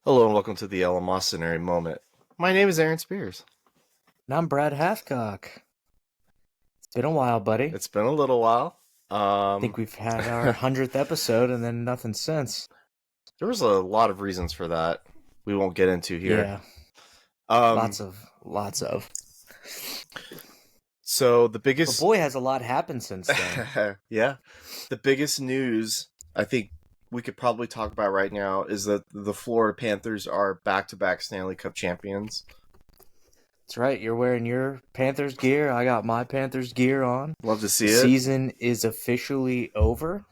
Hello and welcome to the Eleemosynary Moment. My name is Aaron Spears. And I'm Brad Hathcock. It's been a while, buddy. It's been a little while. Think Um, we've had our 100th episode and then nothing since. there was a lot of reasons for that we won't get into here. Yeah, Um, lots of. so the But biggest, boy, has a lot happened since then. yeah, the biggest news I think we could probably talk about right now is that the Florida Panthers are back-to-back Stanley Cup champions. That's right. You're wearing your Panthers gear. I got my Panthers gear on. Love to The see it. season is officially over.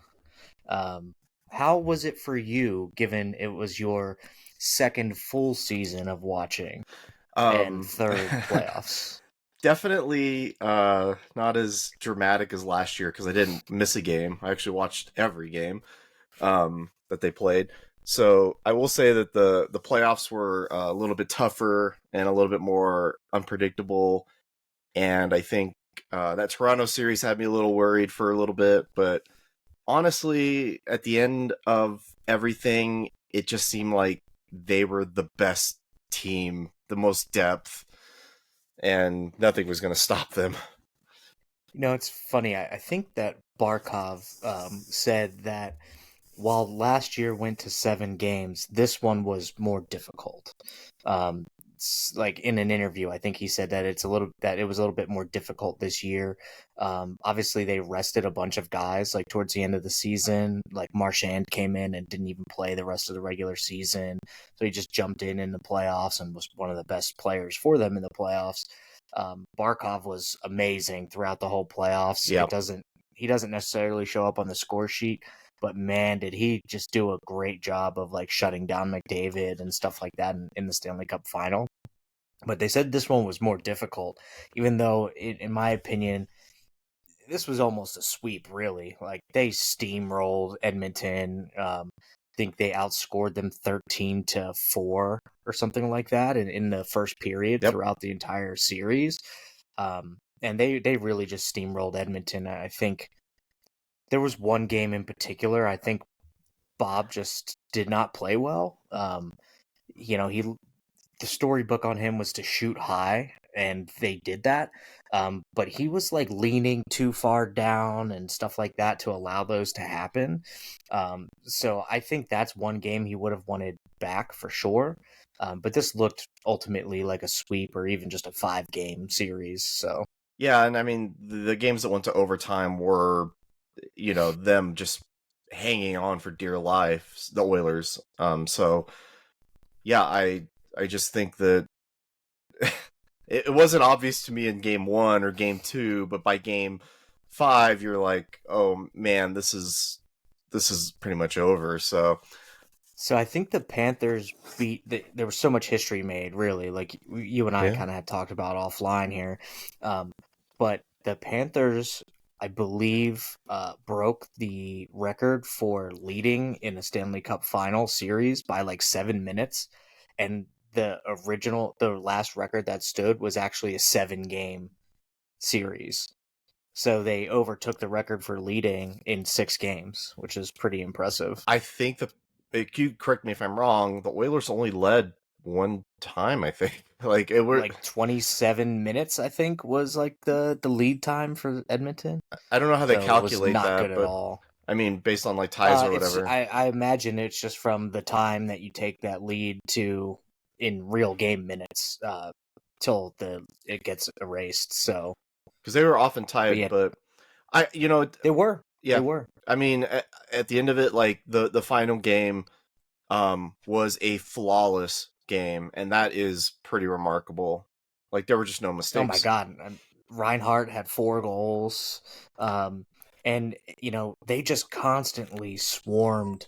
Um, how was it for you, given it was your second full season of watching and Um, third playoffs? Definitely not as dramatic as last year because I didn't miss a game. I actually watched every game that they played. So I will say that the playoffs were a little bit tougher and a little bit more unpredictable. And I think that Toronto series had me a little worried for a little bit. But honestly, at the end of everything, it just seemed like they were the best team, the most depth, and nothing was going to stop them. It's funny. I think that Barkov said that while last year went to 7 games, this one was more difficult. Like in an interview, I think he said that it was a little bit more difficult this year. Obviously, they rested a bunch of guys like towards the end of the season. Like Marchand came in and didn't even play the rest of the regular season, so he just jumped in the playoffs and was one of the best players for them in the playoffs. Barkov was amazing throughout the whole playoffs. Yeah. He doesn't necessarily show up on the score sheet, but man, did he just do a great job of like shutting down McDavid and stuff like that in the Stanley Cup final. But they said this one was more difficult, even though, in my opinion, this was almost a sweep, really. Like they steamrolled Edmonton. Think they outscored them 13-4 or something like that in the first period Yep. throughout the entire series. And they really just steamrolled Edmonton. I think there was one game in particular. I think Bob just did not play well. He the storybook on him was to shoot high, and they did that. But he was like leaning too far down and stuff like that to allow those to happen. So I think that's one game he would have wanted back for sure. But this looked ultimately like a sweep or even just a 5 game series. So Yeah, and I mean the games that went to overtime were, them just hanging on for dear life, the Oilers. So yeah, I just think that it wasn't obvious to me in game one or game two, but by game five, you're like, oh man, this is pretty much over. So So I think the Panthers there was so much history made, really. Like you and I yeah, kind of had talked about offline here, um, but the Panthers, I believe, broke the record for leading in a Stanley Cup final series by like 7 minutes, and the last record that stood was actually a 7 game series. So they overtook the record for leading in 6 games, which is pretty impressive. I think you correct me if I'm wrong. The Oilers only led one time. I think like it were. Like 27 minutes, I think, was like the lead time for Edmonton. I don't know how they So it was calculate not good that, at but all. I mean, based on like ties or It's whatever. I imagine it's just from the time that you take that lead to in real game minutes, till the it gets erased. So, Because they were often but tied, yeah, but I, they were, they yeah. were. I mean, at the end of it, like the final game, was a flawless game, and that is pretty remarkable. Like there were just no Oh my mistakes. God, Reinhardt had 4 goals, um, and they just constantly swarmed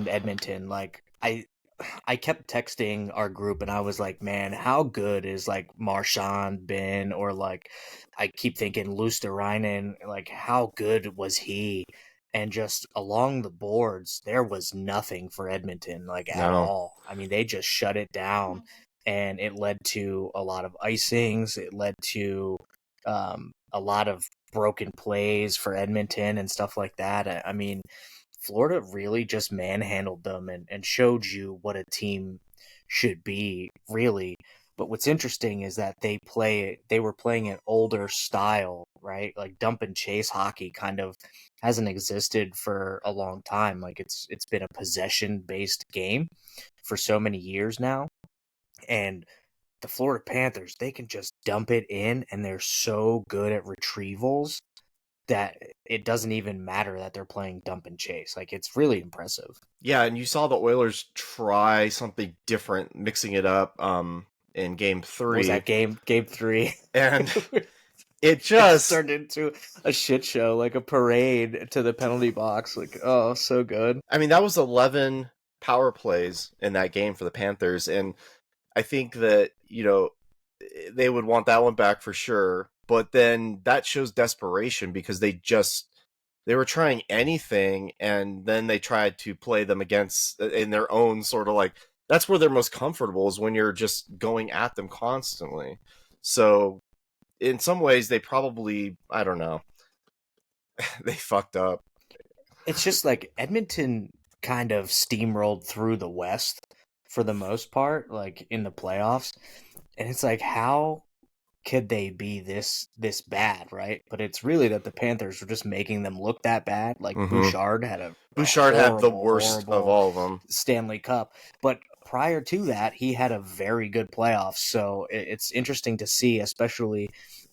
Edmonton. Like I kept texting our group and I was like, man, how good is like Marchand been, or like I keep thinking Lusterinen, like how good was he? And just along the boards, there was nothing for Edmonton, like at No, all. I mean, they just shut it down, and it led to a lot of icings. It led to a lot of broken plays for Edmonton and stuff like that. I mean, Florida really just manhandled them and showed you what a team should be, really. But what's interesting is that they were playing an older style, right? Like dump and chase hockey kind of hasn't existed for a long time. Like it's been a possession based game for so many years now. And the Florida Panthers, they can just dump it in and they're so good at retrievals that it doesn't even matter that they're playing dump and chase. Like it's really impressive. Yeah, and you saw the Oilers try something different, mixing it up in game What was 3. that game 3? And it It just just turned into a shit show, like a parade to the penalty box. Like, oh, so good. I mean, that was 11 power plays in that game for the Panthers, and I think that, they would want that one back for sure. But then that shows desperation because they were trying anything, and then they tried to play them against in their own sort of like, that's where they're most comfortable, is when you're just going at them constantly. So in some ways they probably, I don't know, they fucked up. It's just like Edmonton kind of steamrolled through the West for the most part, like in the playoffs. And it's like, how could they be this bad, right? But it's really that the Panthers were just making them look that bad. Like Mm-hmm. Bouchard had a Bouchard had the horrible, worst of horrible all of them. Stanley Cup. But prior to that, he had a very good playoffs. So it's interesting to see, especially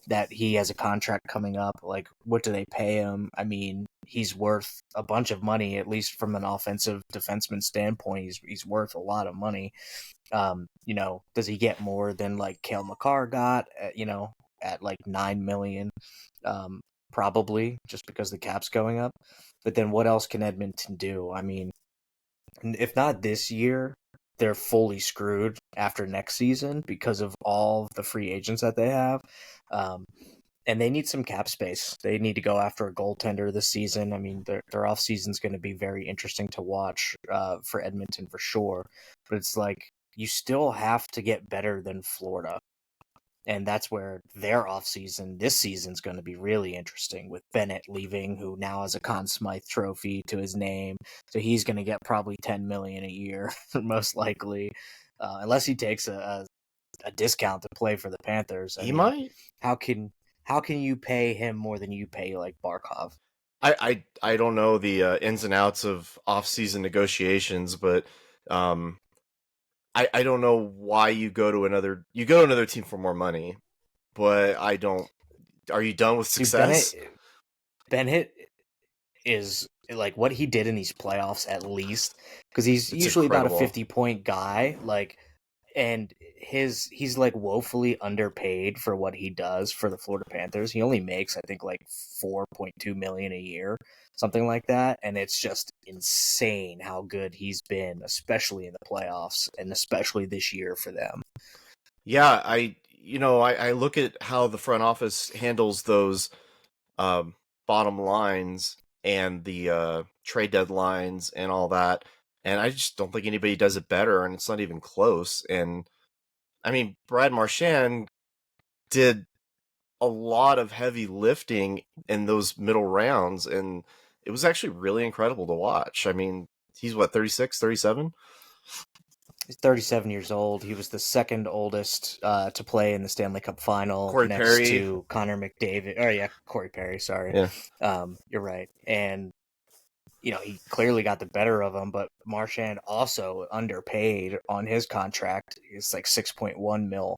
that he has a contract coming up. Like, what do they pay him? I mean, he's worth a bunch of money, at least from an offensive defenseman standpoint. He's worth a lot of money. Does he get more than like Cale Makar got? At like $9 million, probably just because the cap's going up. But then what else can Edmonton do? I mean, if not this year, they're fully screwed after next season because of all the free agents that they have. And they need some cap space. They need to go after a goaltender this season. I mean, their offseason is going to be very interesting to watch for Edmonton for sure. But it's like you still have to get better than Florida. And that's where their offseason this season is going to be really interesting, with Bennett leaving, who now has a Conn Smythe trophy to his name. So he's going to get probably $10 million a year, most likely, unless he takes a discount to play for the Panthers. I He mean, might. how can you pay him more than you pay like Barkov? I don't know the ins and outs of off-season negotiations, but I don't know why you go to another team for more money, but I don't. Are you done with Dude, success? Bennett is like what he did in these playoffs, at least, because he's It's usually about a incredible. 50-point guy, like, and he's like woefully underpaid for what he does for the Florida Panthers. He only makes, I think, like 4.2 million a year, something like that, and it's just insane how good he's been, especially in the playoffs and especially this year for them. Yeah, I look at how the front office handles those um, bottom lines and the trade deadlines and all that, and I just don't think anybody does it better, and it's not even close. And I mean, Brad Marchand did a lot of heavy lifting in those middle rounds, and it was actually really incredible to watch. I mean, he's what, 36, 37? He's 37 years old. He was the second oldest to play in the Stanley Cup final, Corey next Perry. to Connor McDavid. Oh yeah, Corey Perry. Sorry, Yeah. you're right. And he clearly got the better of him, but Marchand also underpaid on his contract. It's like 6.1 mil,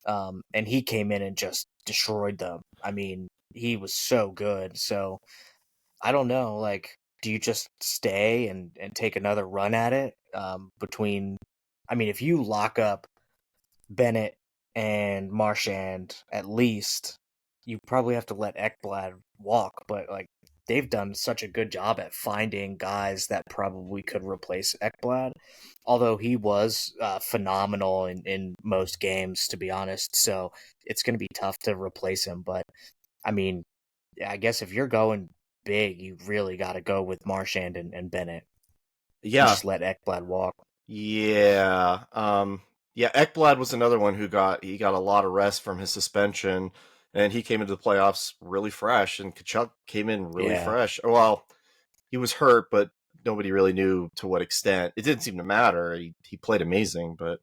and he came in and just destroyed them. I mean, he was so good. So I don't know. Like, do you just stay and take another run at it between? I mean, if you lock up Bennett and Marchand, at least you probably have to let Ekblad walk. But like, they've done such a good job at finding guys that probably could replace Ekblad. Although he was phenomenal in most games, to be honest. So it's going to be tough to replace him. But I mean, I guess if you're going big, you really got to go with Marchand and Bennett and Yeah. just let Ekblad walk. Yeah. Yeah, Ekblad was another one who got a lot of rest from his suspension, and he came into the playoffs really fresh, and Kachuk came in really Yeah. fresh. Well, he was hurt, but nobody really knew to what extent. It didn't seem to matter. He played amazing, but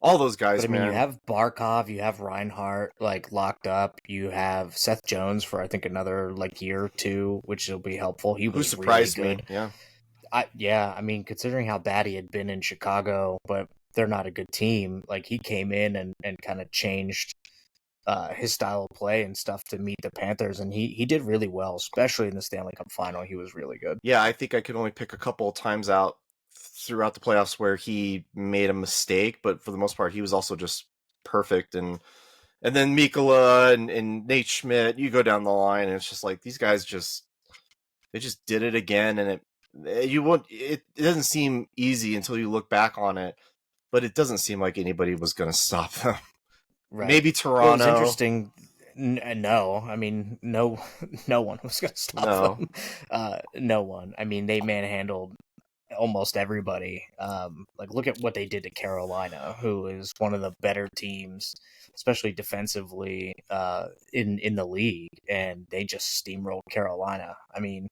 all those But guys, I mean, you man, have Barkov, you have Reinhardt like locked up, you have Seth Jones for I think another like year or two, which will be helpful. He who was really surprised me? good. Yeah, I mean, considering how bad he had been in Chicago, but they're not a good team. Like he came in and kind of changed his style of play and stuff to meet the Panthers, and he did really well, especially in the Stanley Cup final. He was really good. yeah. I think I could only pick a couple of times out throughout the playoffs where he made a mistake, but for the most part, he was also just perfect. And then Mikkola and Nate Schmidt, you go down the line, and it's just like these guys they just did it again, and it doesn't seem easy until you look back on it, but it doesn't seem like anybody was going to stop them. Right. Maybe Well, it was Toronto. interesting. No, I mean, no, no one was going to stop No, them. No one. I mean, they manhandled almost everybody. Like, look at what they did to Carolina, who is one of the better teams, especially defensively, in the league, and they just steamrolled Carolina. I mean,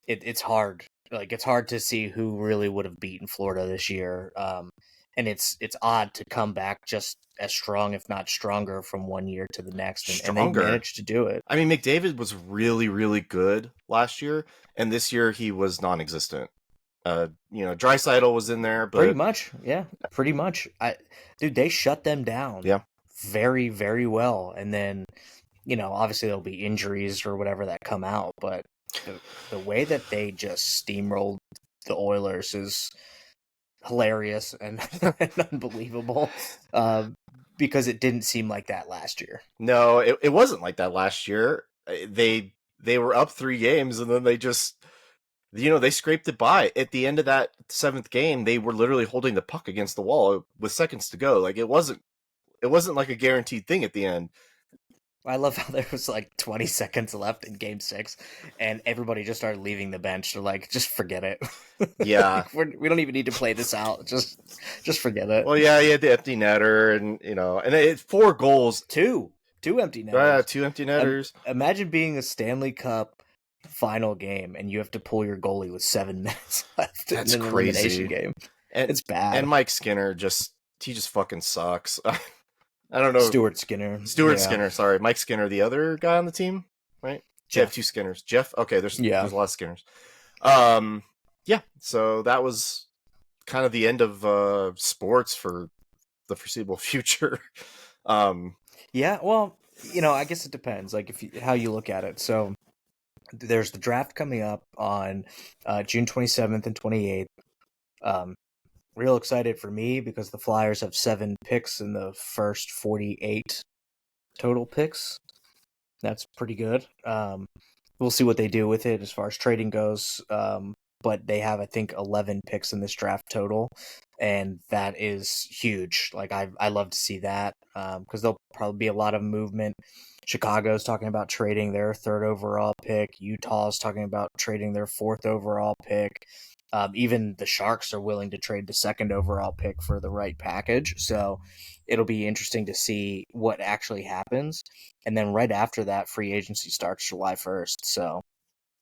it's hard. Like, it's hard to see who really would have beaten Florida this year. And it's odd to come back just as strong, if not stronger, from one year to the next, and they stronger. managed to do it. I mean, McDavid was really, really good last year, and this year he was non-existent. Draisaitl was in there, Pretty but much, yeah, pretty much. Dude, they shut them down yeah, very, very well, and then obviously there'll be injuries or whatever that come out, but the way that they just steamrolled the Oilers is hilarious and, and unbelievable, because it didn't seem like that last year. no, it wasn't like that last year. They were up 3 games, and then they just they scraped it by. At the end of that seventh game, they were literally holding the puck against the wall with seconds to go. Like it wasn't like a guaranteed thing at the end. I love how there was like 20 seconds left in Game 6, and everybody just started leaving the bench. They're like, just forget it. Yeah. Like, we don't even need to play this out. Just forget it. Well, yeah, you had the empty netter, and it's 4 goals. Two empty netters. 2 empty netters. Imagine being a Stanley Cup final game and you have to pull your goalie with 7 minutes left That's in an elimination crazy. game. And It's bad. and Mike Skinner he just fucking sucks. I don't know. Stuart Skinner. Stuart Yeah. Skinner, sorry. Mike Skinner, the other guy on the team, right? They have Jeff. 2 Skinners. Jeff? Okay, there's Yeah. a lot of Skinners. Yeah, so that was kind of the end of sports for the foreseeable future. Yeah, well, I guess it depends, like how you look at it. So there's the draft coming up on June 27th and 28th. Real excited for me because the Flyers have 7 picks in the first 48 total picks. That's pretty good. We'll see what they do with it as far as trading goes. But they have, I think, 11 picks in this draft total, and that is huge. Like I love to see that, because there'll probably be a lot of movement. Chicago's talking about trading their 3rd overall pick. Utah's talking about trading their 4th overall pick. Even the Sharks are willing to trade the 2nd overall pick for the right package. So it'll be interesting to see what actually happens. And then right after that, free agency starts July 1st. So,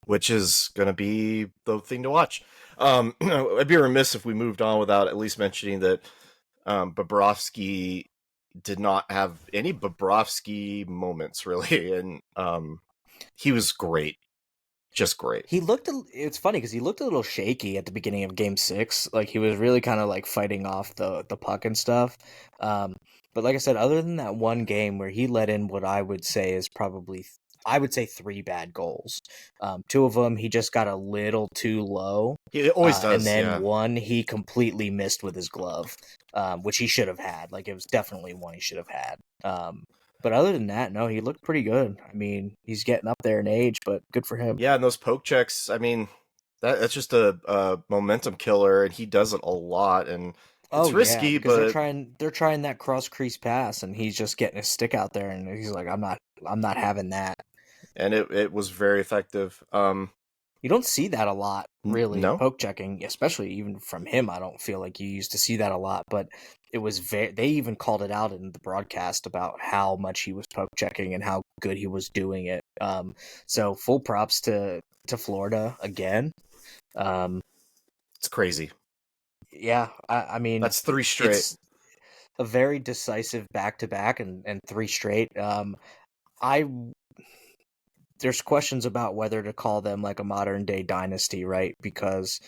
which is going to be the thing to watch. I'd be remiss if we moved on without at least mentioning that Bobrovsky did not have any Bobrovsky moments, really. And he was great. Just great. it's funny because he looked a little shaky at the beginning of Game 6. Like he was really kind of like fighting off the puck and stuff. But like I said, other than that one game where he let in what I would say is probably, I would say 3 bad goals. 2 of them, he just got a little too low. He always does, and then yeah. one he completely missed with his glove, which he should have had. Like it was definitely one he should have had. But other than that, no, he looked pretty good. I mean, he's getting up there in age, but good for him. Yeah, and those poke checks, I mean, that's just a momentum killer, and he does it a lot, and it's risky, because but they're trying that cross crease pass, and he's just getting his stick out there, and he's like, I'm not having that. and it was very effective. You don't see that a lot, really, no, poke checking, especially even from him. I don't feel like you used to see that a lot, but it was they even called it out in the broadcast about how much he was poke checking and how good he was doing it. So full props to Florida again. It's crazy. Yeah, I mean, That's three straight. it's a very decisive back to back and three straight. I There's questions about whether to call them like a modern day dynasty, right? Because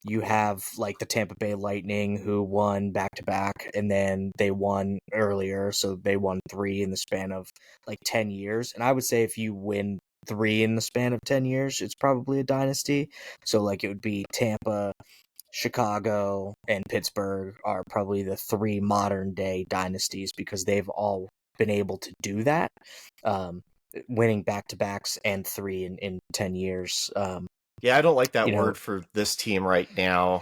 you have like the Tampa Bay Lightning who won back to back and then they won earlier, so they won three in the span of like 10 years. And I would say if you win three in the span of 10 years, it's probably a dynasty. So like it would be Tampa, Chicago, and Pittsburgh are probably the three modern day dynasties because they've all been able to do that. Um, Winning back to backs and three in 10 years. Yeah, I don't like that You know, word for this team right now,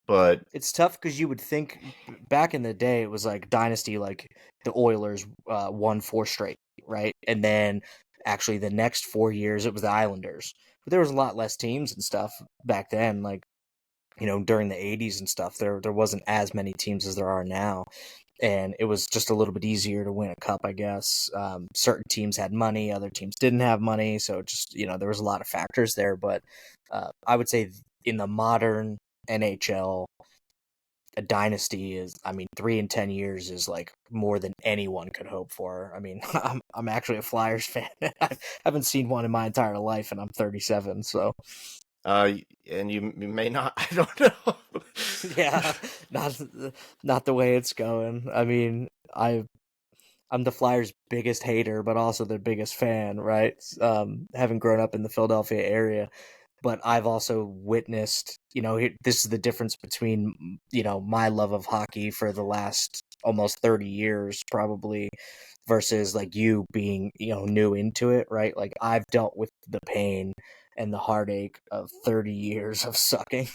but it's tough because you would think back in the day it was like dynasty, like the Oilers won four straight, right? And then actually the next 4 years it was the Islanders. But there was a lot less teams and stuff back then. Like, during the 80s and stuff, there wasn't as many teams as there are now. And it was just a little bit easier to win a cup, I guess. Certain teams had money, other teams didn't have money, so just there was a lot of factors there. But I would say in the modern NHL, a dynasty is, I mean, 3 in 10 years is like more than anyone could hope for. I mean, I'm actually a Flyers fan. I haven't seen one in my entire life, and I'm 37. So and you may not. I don't know. yeah, not not the way it's going. I mean, I'm the Flyers' biggest hater, but also their biggest fan, right? Having grown up in the Philadelphia area, but I've also witnessed, this is the difference between, my love of hockey for the last almost 30 years, probably, versus like you being, new into it, right? Like I've dealt with the pain and the heartache of 30 years of sucking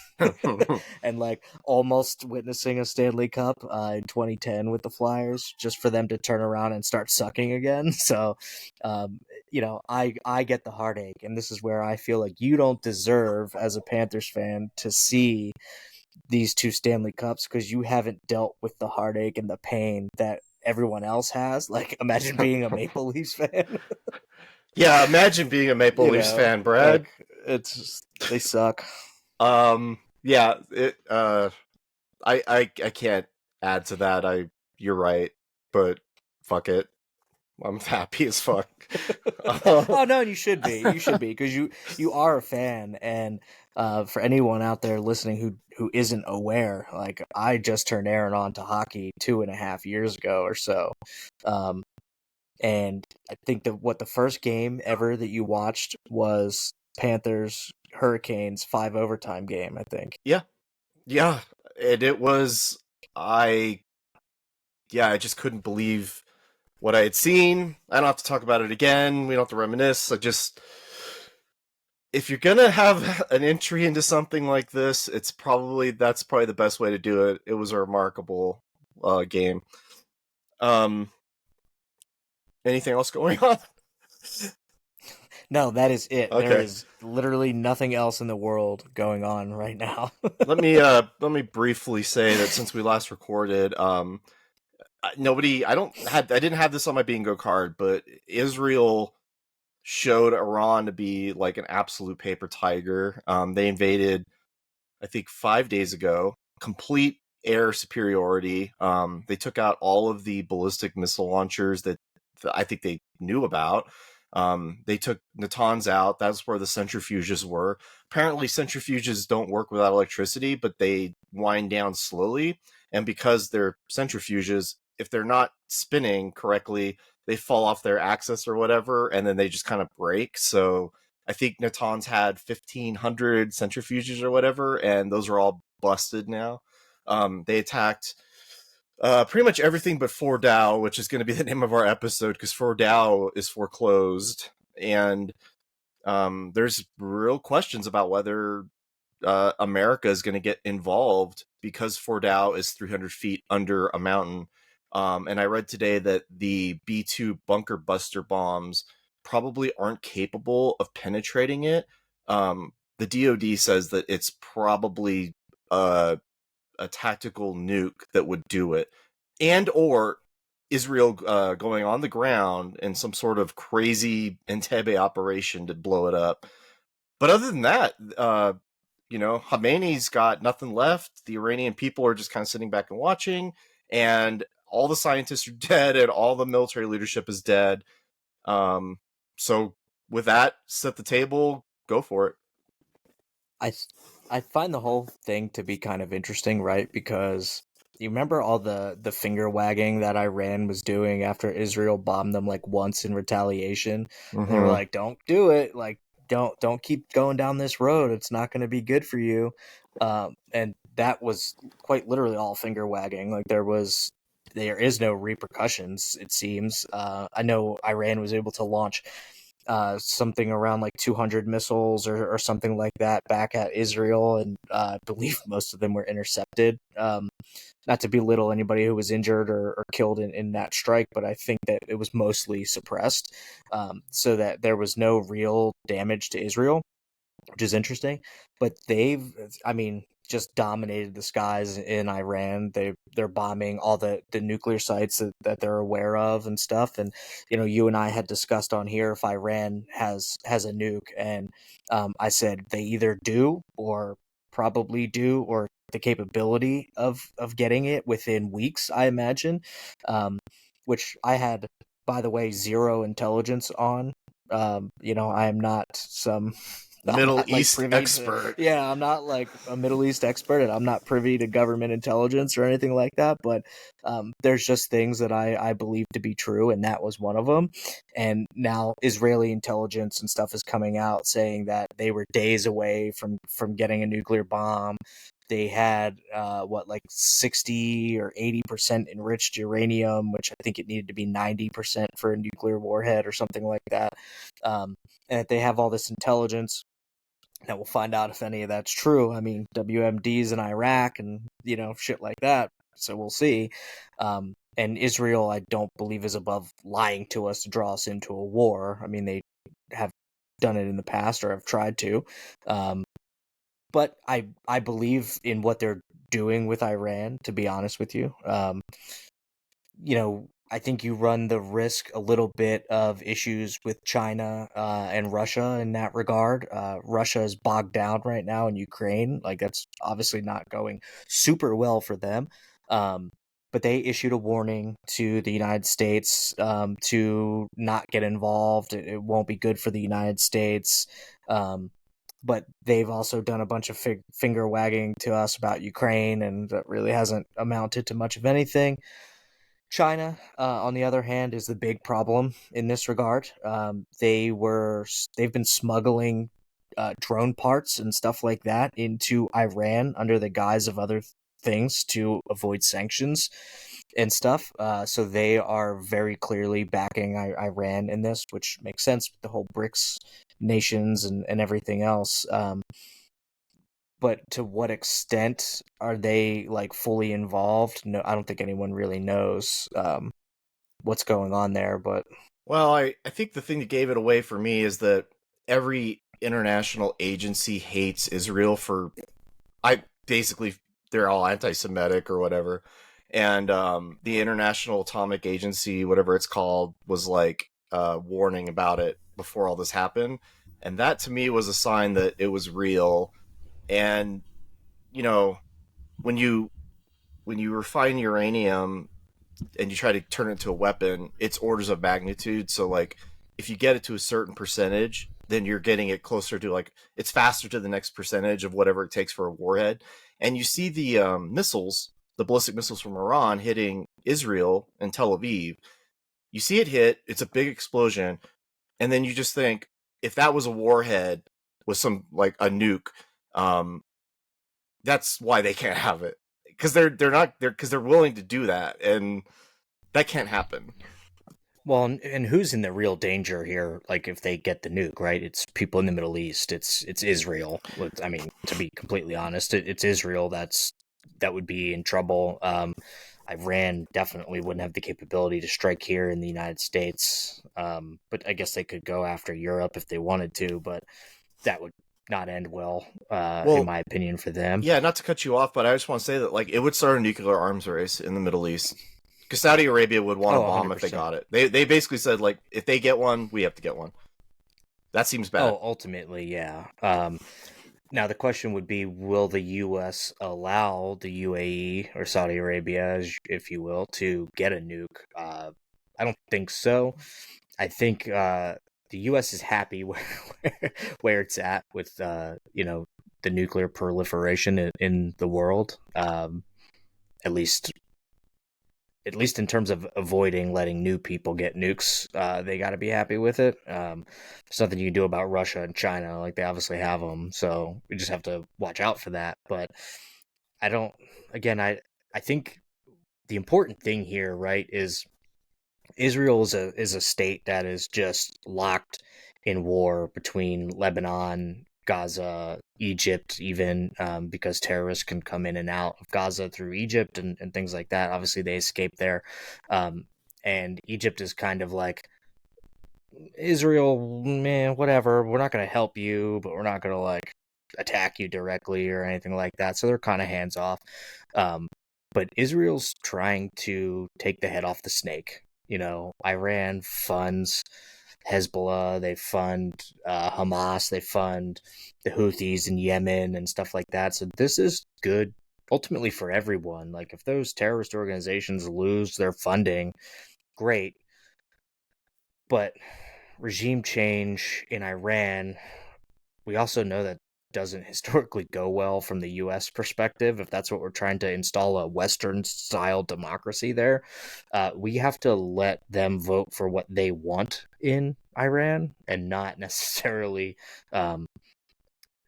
and like almost witnessing a Stanley Cup in 2010 with the Flyers just for them to turn around and start sucking again. So, I get the heartache, and this is where I feel like you don't deserve as a Panthers fan to see these two Stanley Cups because you haven't dealt with the heartache and the pain that everyone else has. Like, imagine being a Maple Leafs fan. Yeah, imagine being a Maple Leafs fan, Brad. Like it's just, they suck. Yeah, I can't add to that. You're right, but fuck it. I'm happy as fuck. Oh no, you should be. You should be because you are a fan, and for anyone out there listening who isn't aware, like I just turned Aaron on to hockey 2.5 years ago or so, um, and I think that what the first game ever that you watched was Panthers Hurricanes 5 overtime game. I think. Yeah, yeah, and it was I. Yeah, I just couldn't believe what I had seen. I don't have to talk about it again. We don't have to reminisce. If you're gonna have an entry into something like this, that's probably the best way to do it. It was a remarkable game. Um, anything else going on? No, that is it. There Okay, is literally nothing else in the world going on right now. let me briefly say that since we last recorded, I didn't have this on my bingo card, but Israel showed Iran to be like an absolute paper tiger. They invaded, I think, 5 days ago. Complete air superiority. They took out all of the ballistic missile launchers that I think they knew about. They took Natanz out. That's where the centrifuges were. Apparently, centrifuges don't work without electricity, but they wind down slowly. And because they're centrifuges, if they're not spinning correctly, they fall off their axis or whatever, and then they just kind of break. So I think Natanz had 1,500 centrifuges or whatever, and those are all busted now. They attacked pretty much everything but Fordow, which is going to be the name of our episode because Fordow is foreclosed, and there's real questions about whether America is going to get involved because Fordow is 300 feet under a mountain. And I read today that the B-2 bunker buster bombs probably aren't capable of penetrating it. The DoD says that it's probably a tactical nuke that would do it, and or Israel going on the ground in some sort of crazy Entebbe operation to blow it up. But other than that, Khamenei's got nothing left. The Iranian people are just kind of sitting back and watching, and all the scientists are dead, and all the military leadership is dead. So with that, set the table, go for it. I I find the whole thing to be kind of interesting, right? Because you remember all the finger wagging that Iran was doing after Israel bombed them like once in retaliation. They were Mm-hmm. like, "Don't do it! Like, don't keep going down this road. It's not going to be good for you." And that was quite literally all finger wagging. Like there is no repercussions. It seems. I know Iran was able to launch something around like 200 missiles or something like that back at Israel, and I believe most of them were intercepted. Not to belittle anybody who was injured or killed in that strike, but I think that it was mostly suppressed, so that there was no real damage to Israel, which is interesting. But I mean, just dominated the skies in Iran. They're bombing all the nuclear sites that they're aware of and stuff. And you and I had discussed on here if Iran has a nuke, and I said they either do or probably do or the capability of getting it within weeks, I imagine. Which I had, by the way, zero intelligence on. I am not some I'm Middle not like East privy to, expert. yeah, I'm not like a Middle East expert, and I'm not privy to government intelligence or anything like that. But there's just things that I believe to be true, and that was one of them. And now Israeli intelligence and stuff is coming out saying that they were days away from getting a nuclear bomb. They had like 60 or 80% enriched uranium, which I think it needed to be 90% for a nuclear warhead or something like that. And that they have all this intelligence. Now we'll find out if any of that's true. I mean, WMDs in Iraq and shit like that. So we'll see. And Israel, I don't believe, is above lying to us to draw us into a war. I mean, they have done it in the past or have tried to. But I believe in what they're doing with Iran. To be honest with you, I think you run the risk a little bit of issues with China and Russia in that regard. Russia is bogged down right now in Ukraine. Like, that's obviously not going super well for them. But they issued a warning to the United States to not get involved. It won't be good for the United States. But they've also done a bunch of finger wagging to us about Ukraine, and that really hasn't amounted to much of anything. China, on the other hand, is the big problem in this regard. They've been smuggling drone parts and stuff like that into Iran under the guise of other things to avoid sanctions and stuff. So they are very clearly backing Iran in this, which makes sense with the whole BRICS nations and everything else. But to what extent are they like fully involved? No, I don't think anyone really knows what's going on there. But Well, I think the thing that gave it away for me is that every international agency hates Israel for I basically they're all anti-Semitic or whatever, and the International Atomic Agency, whatever it's called, was like warning about it before all this happened, and that to me was a sign that it was real. And you know when you refine uranium and you try to turn it into a weapon, it's orders of magnitude. So like if you get it to a certain percentage, then you're getting it closer to like it's faster to the next percentage of whatever it takes for a warhead. And you see the missiles, the ballistic missiles from Iran hitting Israel and Tel Aviv. You see it hit, it's a big explosion, and then you just think if that was a warhead with some like a nuke, um, that's why they can't have it because they're not they're because they're willing to do that and that can't happen. well, and who's in the real danger here? Like, if they get the nuke, right? It's people in the Middle East. It's Israel. I mean, to be completely honest, it's Israel that would be in trouble. Iran definitely wouldn't have the capability to strike here in the United States. But I guess they could go after Europe if they wanted to, but that would not end well, in Well, my opinion, for them. yeah, not to cut you off, but I just want to say that like it would start a nuclear arms race in the Middle East because Saudi Arabia would want a Oh, bomb if they 100%. got it. They basically said like if they get one, we have to get one. That seems bad. Oh, ultimately, yeah. Now the question would be, will the U.S. allow the UAE or Saudi Arabia, if you will, to get a nuke? I don't think so. I think the U.S. is happy where it's at with the nuclear proliferation in the world. At least in terms of avoiding letting new people get nukes, they got to be happy with it. There's nothing you can do about Russia and China. Like, they obviously have them, so we just have to watch out for that. But I don't. Again, I think the important thing here, right, is Israel is a state that is just locked in war between Lebanon, Gaza, Egypt, even because terrorists can come in and out of Gaza through Egypt and things like that. Obviously, they escape there. Um, and Egypt is kind of like, Israel, man, whatever. We're not going to help you, but we're not going to like attack you directly or anything like that. So they're kind of hands off. But Israel's trying to take the head off the snake. Iran funds Hezbollah, they fund Hamas, they fund the Houthis in Yemen and stuff like that. So this is good ultimately for everyone. Like, if those terrorist organizations lose their funding, great. But regime change in Iran, we also know that doesn't historically go well from the U.S. perspective. If that's what we're trying to install, a Western style democracy there, we have to let them vote for what they want in Iran and not necessarily um,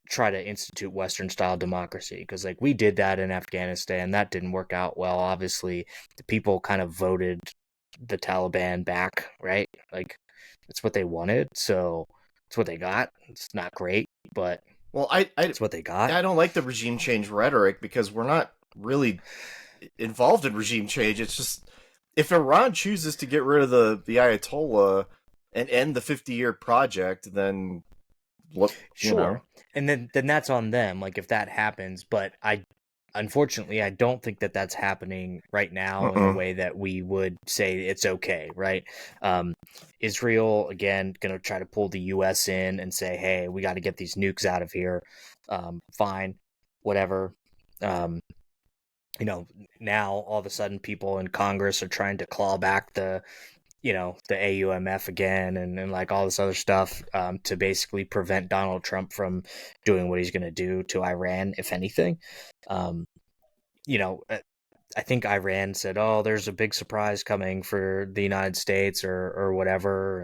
try to institute Western style democracy. Because, like, we did that in Afghanistan, that didn't work out well. Obviously, the people kind of voted the Taliban back, right? Like, it's what they wanted, so it's what they got. It's not great, but Well, I it's what they got. I don't like the regime change rhetoric because we're not really involved in regime change. It's just, if Iran chooses to get rid of the Ayatollah and end the 50-year project, then look, Sure. And then that's on them, like, if that happens, but I unfortunately I don't think that that's happening right now in the uh-uh. way that we would say it's okay, right? Um Israel, again, going to try to pull the US in and say, "Hey, we got to get these nukes out of here." Fine. Whatever. Um you know, Now all of a sudden people in Congress are trying to claw back the AUMF again, and like all this other stuff, to basically prevent Donald Trump from doing what he's going to do to Iran, if anything. Um, you know, I think Iran said, "Oh, there's a big surprise coming for the United States," or whatever.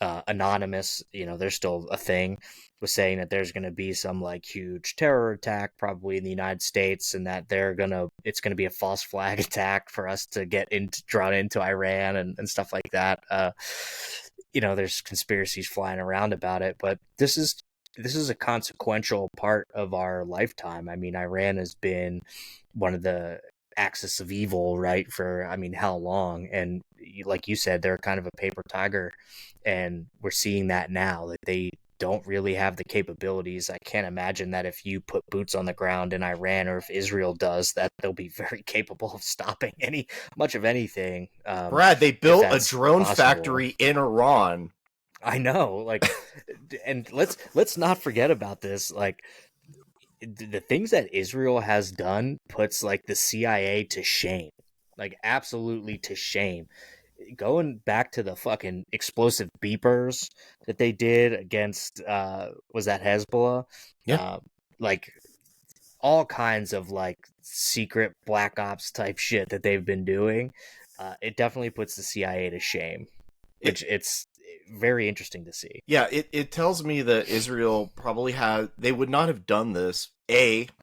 And Anonymous, they're still a thing, was saying that there's going to be some like huge terror attack, probably in the United States, and that it's gonna be a false flag attack for us to drawn into Iran and stuff like that. There's conspiracies flying around about it, but this is a consequential part of our lifetime. I mean, Iran has been one of the axis of evil, right? For, I mean, how long? And like you said, they're kind of a paper tiger, and we're seeing that now, that they don't really have the capabilities. I can't imagine that if you put boots on the ground in Iran, or if Israel does, that they'll be very capable of stopping much of anything, Brad, they if built a that's drone possible. factory in Iran. I know, like, and let's not forget about this. Like, the things that Israel has done puts like the CIA to shame, like absolutely to shame. Going back to the fucking explosive beepers that they did against, was that Hezbollah? Yeah. Uh, like, all kinds of like secret black ops type shit that they've been doing. It definitely puts the CIA to shame, It which it's very interesting to see. yeah, it tells me that Israel probably had they would not have done this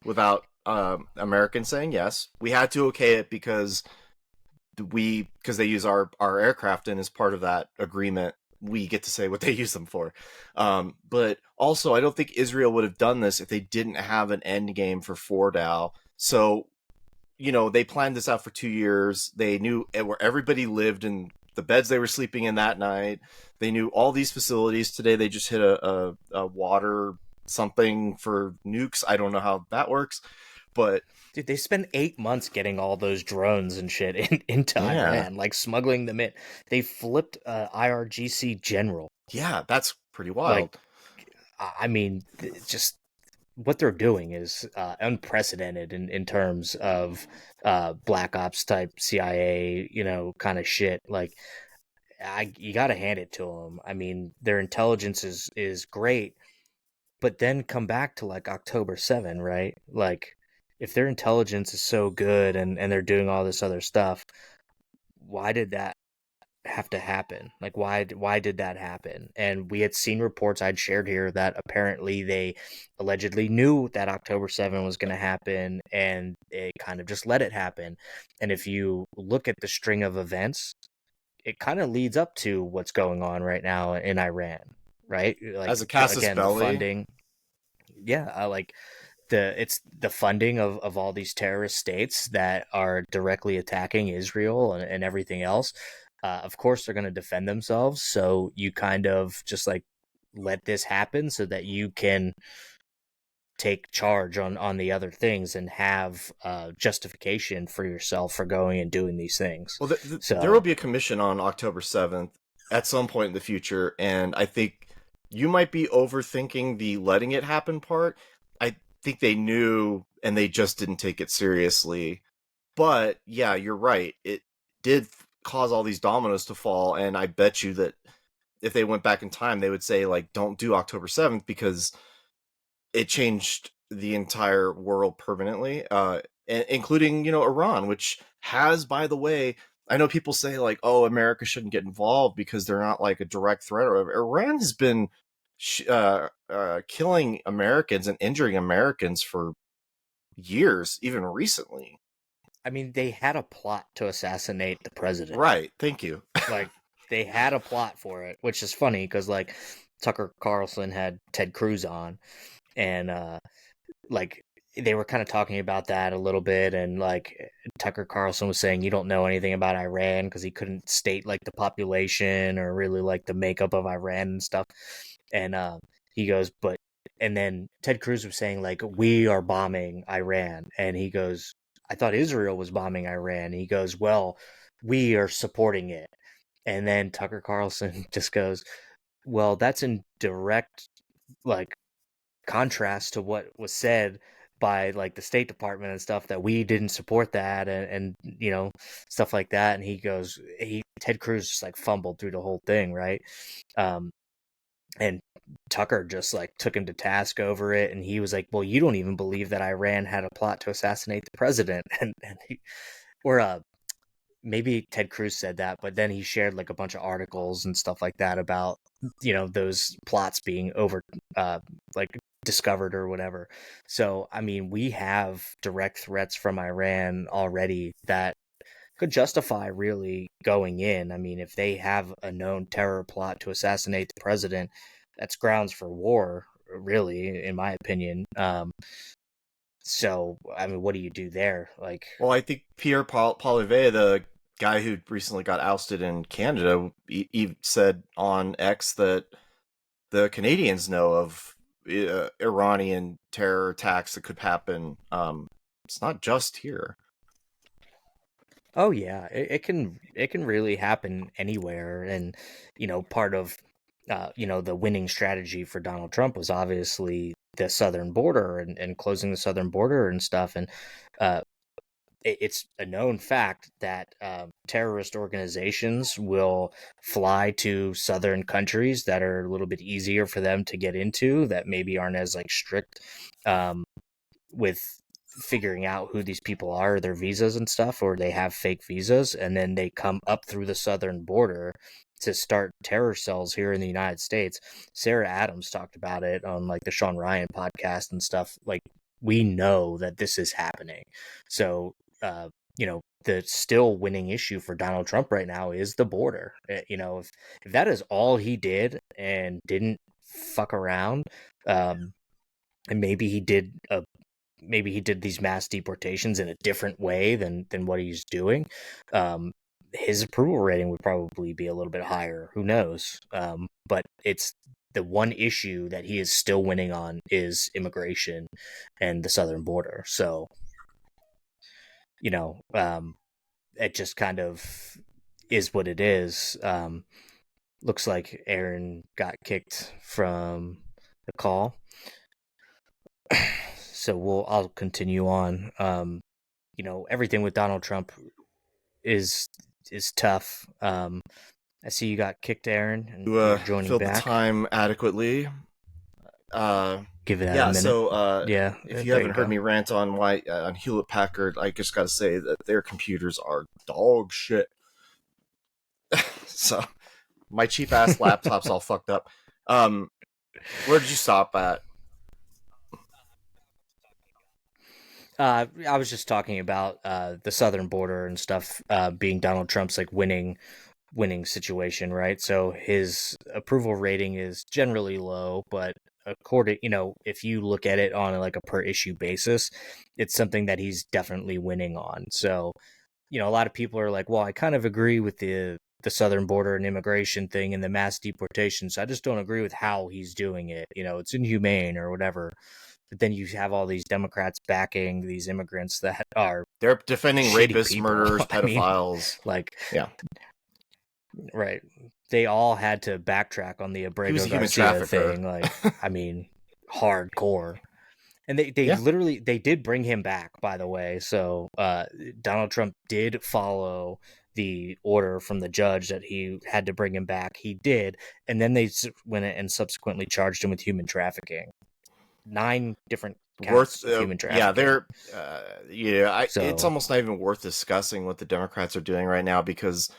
without Americans saying yes. We had to okay it because they use our aircraft, and as part of that agreement we get to say what they use them for. But also, I don't think Israel would have done this if they didn't have an end game for Fordow. So, they planned this out for 2 years. They knew where everybody lived and the beds they were sleeping in that night. They knew all these facilities. Today they just hit a water something for nukes. I don't know how that works, but Dude, they spent 8 months getting all those drones and shit into yeah, Iran, like smuggling them in. They flipped IRGC general. yeah, that's pretty Like, wild. I mean, just what they're doing is unprecedented in terms of black ops type CIA, kind of shit. Like, you got to hand it to them. I mean, their intelligence is great, but then come back to like October 7, right? Like, if their intelligence is so good and they're doing all this other stuff, why did that have to happen? Like, why did that happen? And we had seen reports I'd shared here that apparently they allegedly knew that October 7 was going to happen, and they kind of just let it happen. And if you look at the string of events, it kind of leads up to what's going on right now in Iran, right? As Like, a casus again, the belli, funding. Yeah, like it's the funding of all these terrorist states that are directly attacking Israel and everything else. Of course, they're going to defend themselves. So you kind of just like let this happen so that you can take charge on the other things and have justification for yourself for going and doing these things. well, there will So be a commission on October 7th at some point in the future, and I think you might be overthinking the letting it happen part. I think they knew and they just didn't take it seriously. But yeah, you're right. It did cause all these dominoes to fall, and I bet you that if they went back in time, they would say like, "Don't do October 7th," because it changed the entire world permanently, including Iran, which has, by the way, I know people say like, "Oh, America shouldn't get involved because they're not like a direct threat." Or whatever. Iran has been killing Americans and injuring Americans for years, even recently. I mean, they had a plot to assassinate the president. Right. Thank you. Like, they had a plot for it, which is funny because like Tucker Carlson had Ted Cruz on, and like they were kind of talking about that a little bit, and like Tucker Carlson was saying you don't know anything about Iran because he couldn't state like the population or really like the makeup of Iran and stuff, and he goes, but and then Ted Cruz was saying like we are bombing Iran, and he goes, I thought Israel was bombing Iran. And he goes, well, we are supporting it. And then Tucker Carlson just goes, well, that's in direct like contrast to what was said by like the State Department and stuff, that we didn't support that, and stuff like that. And he goes, Ted Cruz just like fumbled through the whole thing, right? Um, and Tucker just like took him to task over it, and he was like, well, you don't even believe that Iran had a plot to assassinate the president, and or maybe Ted Cruz said that, but then he shared like a bunch of articles and stuff like that about those plots being uh like discovered or whatever. So I mean, we have direct threats from Iran already that could justify really going in. I mean, if they have a known terror plot to assassinate the president, that's grounds for war, really, in my opinion. So I mean, what do you do there? Like, Well, I think Pierre Polivet, the guy who recently got ousted in Canada, he said on X that the Canadians know of Iranian terror attacks that could happen. It's not just here. oh yeah, it can really happen anywhere, and part of the winning strategy for Donald Trump was obviously the southern border and closing the southern border and stuff, and uh, it's a known fact that terrorist organizations will fly to southern countries that are a little bit easier for them to get into, that maybe aren't as like strict um, with figuring out who these people are, their visas and stuff, or they have fake visas, and then they come up through the southern border to start terror cells here in the United States. Sarah Adams talked about it on like the Sean Ryan podcast and stuff. Like, we know that this is happening. So, the still winning issue for Donald Trump right now is the border. If that is all he did and didn't fuck around, and maybe he did these mass deportations in a different way than what he's doing, his approval rating would probably be a little bit higher. Who knows? But it's the one issue that he is still winning on is immigration and the southern border. So, it just kind of is what it is. Looks like Aaron got kicked from the call. So I'll continue on. Everything with Donald Trump is tough. I see you got kicked, Aaron, and you're joining filled the back. time adequately. Give it a Yeah, minute. so Yeah, if you there you haven't heard go. me rant on why on Hewlett Packard, I just got to say that their computers are dog shit. So my cheap ass laptop's all fucked up. Um, where did you stop at? I was just talking about the southern border and stuff being Donald Trump's like winning situation, right? So his approval rating is generally low, but according, if you look at it on like a per issue basis, it's something that he's definitely winning on. So, a lot of people are like, well, I kind of agree with the southern border and immigration thing and the mass deportations. I just don't agree with how he's doing it. It's inhumane or whatever. But then you have all these Democrats backing these immigrants that are They're defending shitty rapists, people. murderers, I mean, pedophiles. like, Yeah, right. They all had to backtrack on the he was Abrego a human Garcia trafficker. thing. Like, I mean, hardcore. And they Yeah, literally they did bring him back, by the way. So Donald Trump did follow the order from the judge that he had to bring him back. He did, and then they went and subsequently charged him with human trafficking. 9 different worth. counts of human Yeah, trafficking. they're. Yeah, it's So almost not even worth discussing what the Democrats are doing right now because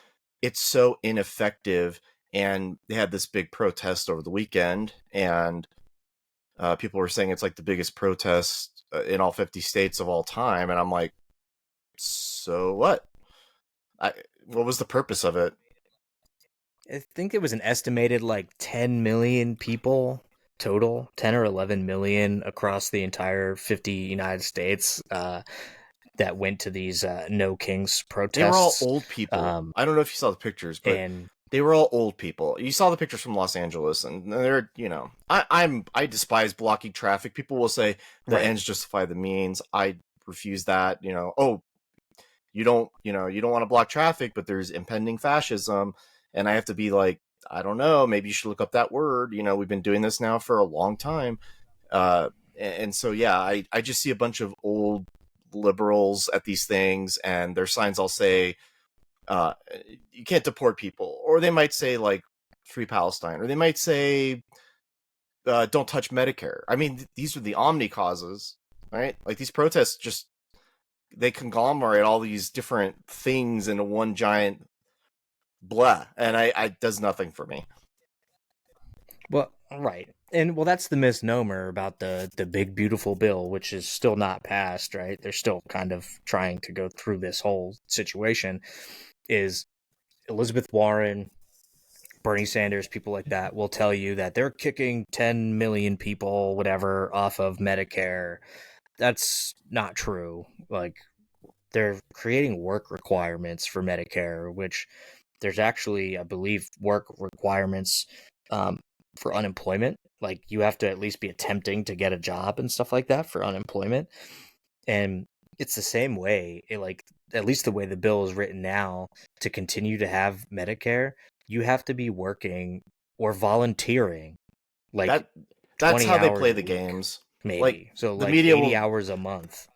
it's so ineffective. And they had this big protest over the weekend, and people were saying it's like the biggest protest in all 50 states of all time. And I'm like, so what? I, what was the purpose of it? I think it was an estimated like 10 million people total, 10 or 11 million across the entire 50 United States that went to these No Kings They were all protests. old people. Um, I don't know if you saw the pictures, but and they were all old people. You saw the pictures from Los Angeles, and they're, I despise blocking traffic. People will say the right. ends justify the means. I refuse that. Oh, you don't want to block traffic, but there's impending fascism, and I have to be like, I don't know, maybe you should look up that word. We've been doing this now for a long time. And so, yeah, I just see a bunch of old liberals at these things, and their signs all say, uh, you can't deport people, or they might say like free Palestine, or they might say don't touch Medicare. I mean, these are the omni causes, right? Like these protests just they conglomerate all these different things into one giant blah, and I does nothing for me. Well, right. And well, that's the misnomer about the big beautiful bill, which is still not passed, right? They're still kind of trying to go through this whole situation. Is Elizabeth Warren, Bernie Sanders, people like that will tell you that they're kicking 10 million people, whatever, off of Medicare. That's not true. Like, they're creating work requirements for Medicare, which there's actually, I believe, work requirements um, for unemployment. Like, you have to at least be attempting to get a job and stuff like that for unemployment. And it's the same way, like, at least the way the bill is written now, to continue to have Medicare, you have to be working or volunteering like That that's 20 how they hours play a the week, games. Like maybe. So, the like media 80 will, hours a month.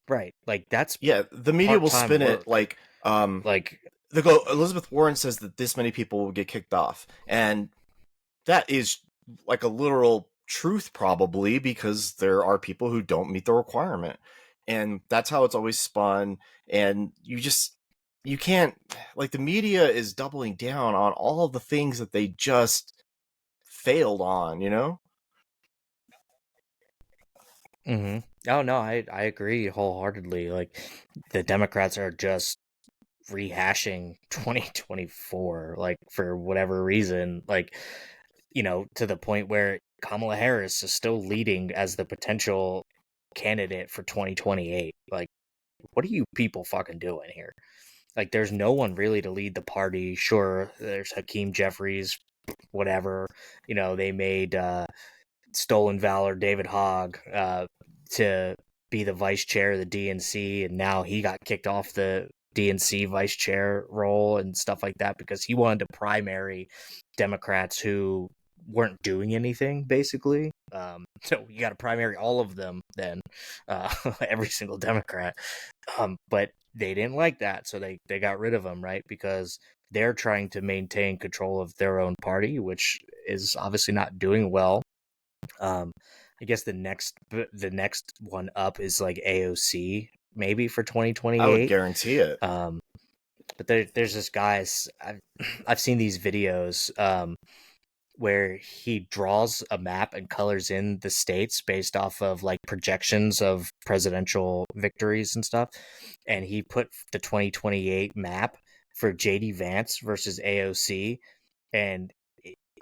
Right. Like, that's yeah, the media part will time spin it work. like Like, they go. Elizabeth Warren says that this many people will get kicked off, and that is like a literal truth probably because there are people who don't meet the requirement, and that's how it's always spun. And you can't, like, the media is doubling down on all of the things that they just failed on. oh no, I agree wholeheartedly. Like, the Democrats are just rehashing 2024, like, for whatever reason, like, to the point where Kamala Harris is still leading as the potential candidate for 2028. Like, what are you people fucking doing here? Like, there's no one really to lead the party. Sure, there's Hakeem Jeffries, whatever. They made Stolen Valor David Hogg to be the vice chair of the DNC, and now he got kicked off the DNC vice chair role and stuff like that because he wanted to primary Democrats who weren't doing anything, basically. So you got to primary all of them then, every single Democrat. But they didn't like that, so they got rid of them, right? Because they're trying to maintain control of their own party, which is obviously not doing well. Um, I guess the next one up is like AOC, maybe for I would 2028. guarantee it. But there's this guy. I've seen these videos where he draws a map and colors in the states based off of like projections of presidential victories and stuff. And he put the 2028 map for JD Vance versus AOC, and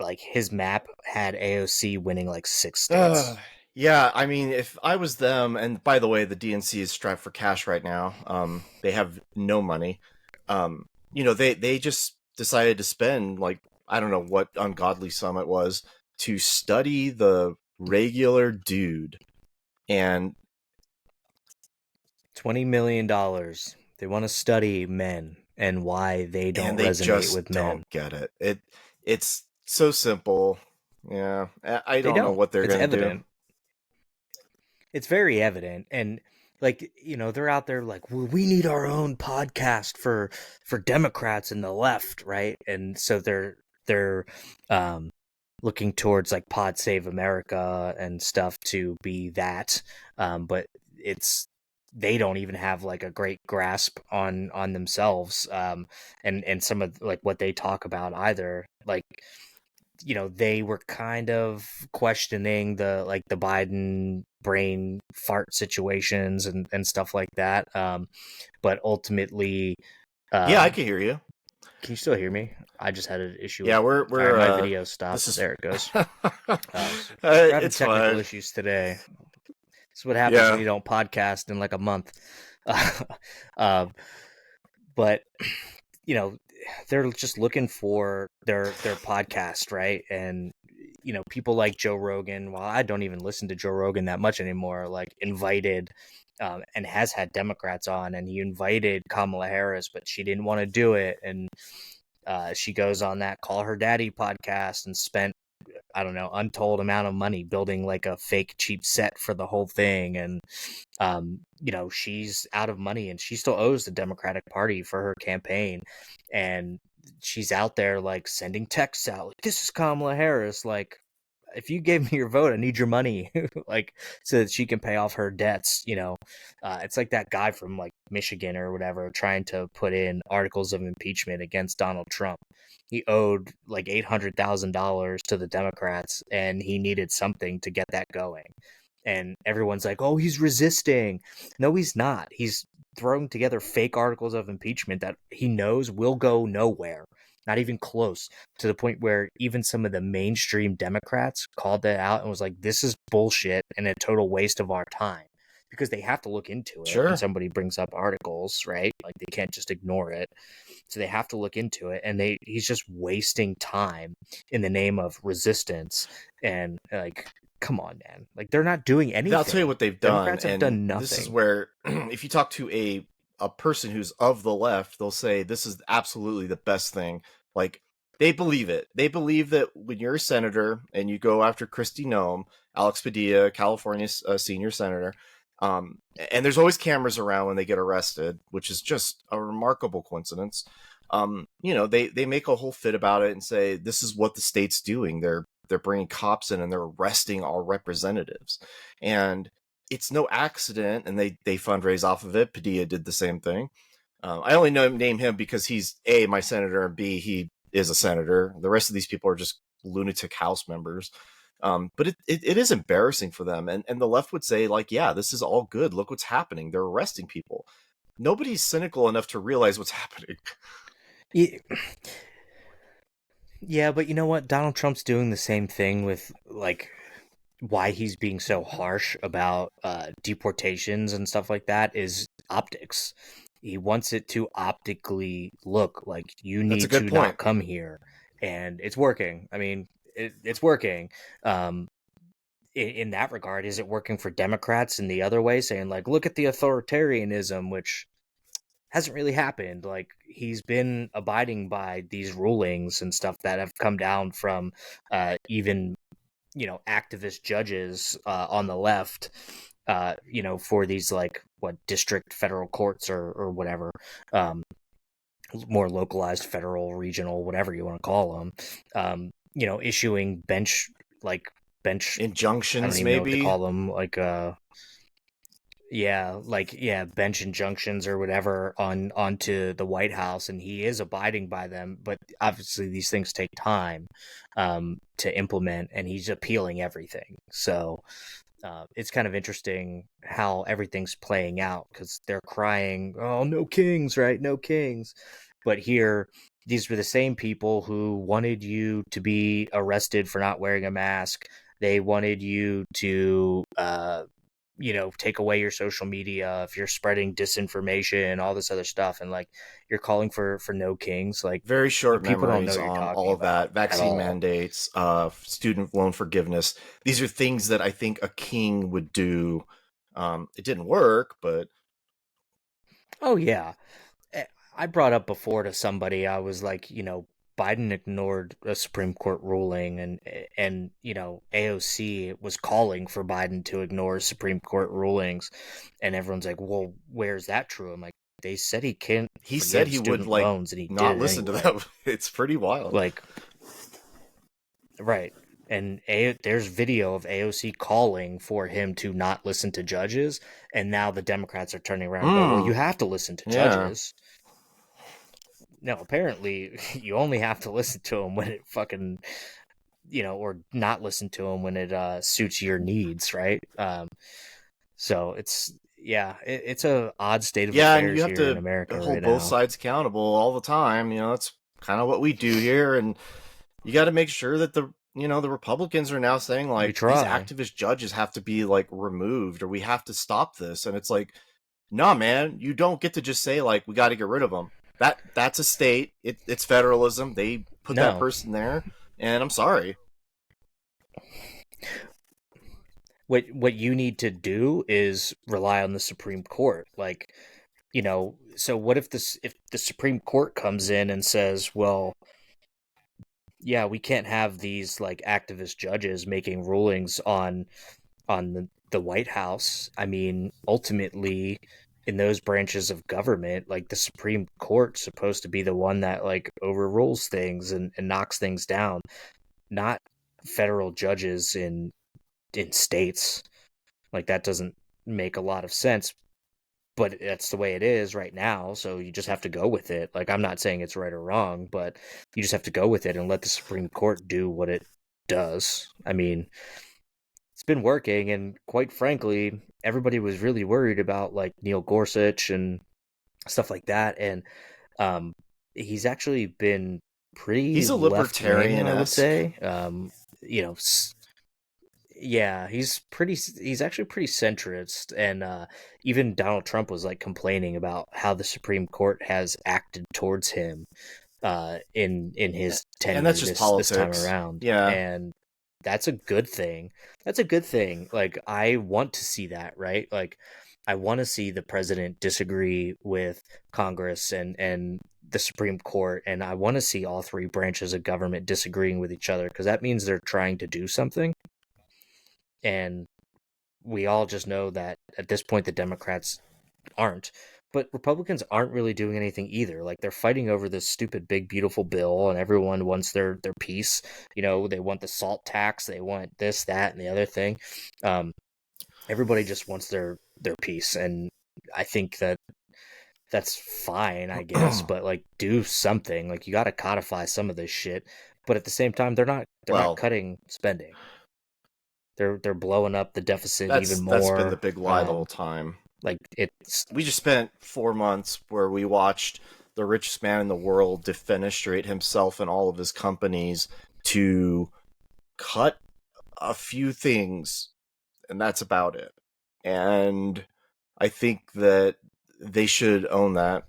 like his map had AOC winning like 6 states. Yeah, I mean, if I was them, and by the way, the DNC is strapped for cash right now. They have no money. They just decided to spend like I don't know what ungodly sum it was to study the regular dude, and $20 million. They want to study men and why they don't they resonate just with men. don't get it. It's so simple. Yeah, I They don't know don't. what they're It's gonna do. evident. It's very evident. And like, they're out there like, well, we need our own podcast for Democrats and the left, right? And so they're um looking towards like Pod Save America and stuff to be that. But it's they don't even have like a great grasp on themselves, and some of like what they talk about either. Like, they were kind of questioning the Biden brain fart situations and stuff like that. But ultimately, Yeah, I um, can hear you. can you still hear me? I just had an issue Yeah, with. we're All right, we're my video stopped. this is There it goes. So we're having it's technical fine. issues today. This is what happens when Yeah. you don't podcast in like a month. um, but you know, they're just looking for their podcast, right? And people like Joe Rogan. Well, I don't even listen to Joe Rogan that much anymore. Like, invited, and has had Democrats on, and he invited Kamala Harris, but she didn't want to do it, and she goes on that Call Her Daddy podcast and spent, I don't know, untold amount of money building like a fake cheap set for the whole thing. And she's out of money, and she still owes the Democratic Party for her campaign. And she's out there like sending texts out like, this is Kamala Harris, like, if you gave me your vote, I need your money, like, so that she can pay off her debts. It's like that guy from like Michigan or whatever trying to put in articles of impeachment against Donald Trump. He owed like $800,000 to the Democrats, and he needed something to get that going. And everyone's like, "Oh, he's resisting." No, he's not. He's throwing together fake articles of impeachment that he knows will go nowhere, not even close, to the point where even some of the mainstream Democrats called that out and was like, this is bullshit and a total waste of our time, because they have to look into it when Sure. somebody brings up articles, right? Like, they can't just ignore it. So they have to look into it, and he's just wasting time in the name of resistance. And like, come on, man. Like, they're not doing I'll tell you anything. what they've done, Democrats have and done this is nothing. where if you talk to a person who's of the left, they'll say this is absolutely the best thing. Like, they believe it. They believe that when you're a senator and you go after Kristi Noem, Alex Padilla, California's senior senator, and there's always cameras around when they get arrested, which is just a remarkable coincidence. They make a whole fit about it and say this is what the state's doing. They're bringing cops in and they're arresting our representatives, and it's no accident. And they fundraise off of it. Padilla did the same thing. I only name him because he's A, my senator, and B, he is a senator. The rest of these people are just lunatic House members. But it is embarrassing for them. And the left would say, like, yeah, this is all good. Look what's happening. They're arresting people. Nobody's cynical enough to realize what's happening. Yeah, but you know what? Donald Trump's doing the same thing with like why he's being so harsh about deportations and stuff like that is optics. He wants it to optically look like you That's a need good to point. not come here, and it's working. I mean, it's working. Um, in that regard, is it working for Democrats in the other way, saying like, look at the authoritarianism, which hasn't really happened. Like, he's been abiding by these rulings and stuff that have come down from even activist judges on the left, for these like what district federal courts or whatever, more localized federal, regional, whatever you want to call them, issuing bench. I don't Injunctions, even know what they maybe. call them, like bench injunctions or whatever onto the White House, and he is abiding by them. But obviously, these things take time to implement, and he's appealing everything. So it's kind of interesting how everything's playing out because they're crying, "Oh, no kings, right? No kings," but here. These were the same people who wanted you to be arrested for not wearing a mask. They wanted you to take away your social media if you're spreading disinformation and all this other stuff, and like you're calling for no kings. Like, Very short people don't know memories what you're on talking all of about that. at Vaccine all. mandates, student loan forgiveness. These are things that I think a king would do. It didn't work, but Oh yeah. I brought up before to somebody, I was like, Biden ignored a Supreme Court ruling, and AOC was calling for Biden to ignore Supreme Court rulings, and everyone's like, well, where's that true? I'm like, they said he can't he said forgive he would student like loans, and he not did it listen to anyway. them. It's pretty wild. Like, right. And there's video of AOC calling for him to not listen to judges, and now the Democrats are turning around and go, well, you Mm, have to listen to yeah. judges. No, apparently you only have to listen to them when it fucking, or not listen to them when it suits your needs, right? So it's a odd state of Yeah, and you affairs have here in to America right hold both now. sides accountable all the time. That's kind of what we do here, and you got to make sure that the Republicans are now saying We like these try. activist judges have to be like removed or we have to stop this, and it's like, nah, man, you don't get to just say like we got to get rid of them. That's a state. It's federalism. They put that No. person there, and I'm sorry. What you need to do is rely on the Supreme Court. Like, so what if the Supreme Court comes in and says, well, yeah, we can't have these like activist judges making rulings on the White House. I mean, ultimately, in those branches of government, like the Supreme Court's supposed to be the one that like overrules things and knocks things down, not federal judges in states. Like, that doesn't make a lot of sense, but that's the way it is right now. So you just have to go with it. Like, I'm not saying it's right or wrong, but you just have to go with it and let the Supreme Court do what it does. I mean, it's been working, and quite frankly, everybody was really worried about like Neil Gorsuch and stuff like that, and um, he's actually been pretty He's a left wing, libertarian I would esque. say. You know, yeah, he's actually pretty centrist, and even Donald Trump was like complaining about how the Supreme Court has acted towards him in his And that's tenure just this time politics. around, Yeah. and that's a good thing. That's a good thing. Like, I want to see that, right? Like, I want to see the president disagree with Congress and the Supreme Court, and I want to see all three branches of government disagreeing with each other because that means they're trying to do something. And we all just know that at this point the Democrats aren't. But Republicans aren't really doing anything either. Like, they're fighting over this stupid big beautiful bill, and everyone wants their piece. They want the salt tax, they want this, that, and the other thing. Um, Everybody just wants their piece, and I think that's fine, I guess. But like, do something. Like, you got to codify some of this shit. But at the same time, they're not Well, cutting spending. They're blowing up the deficit even that's been the more. big lie the whole time. Like, it's We just spent 4 months where we watched the richest man in the world defenestrate himself and all of his companies to cut a few things, and that's about it. And I think that they should own that.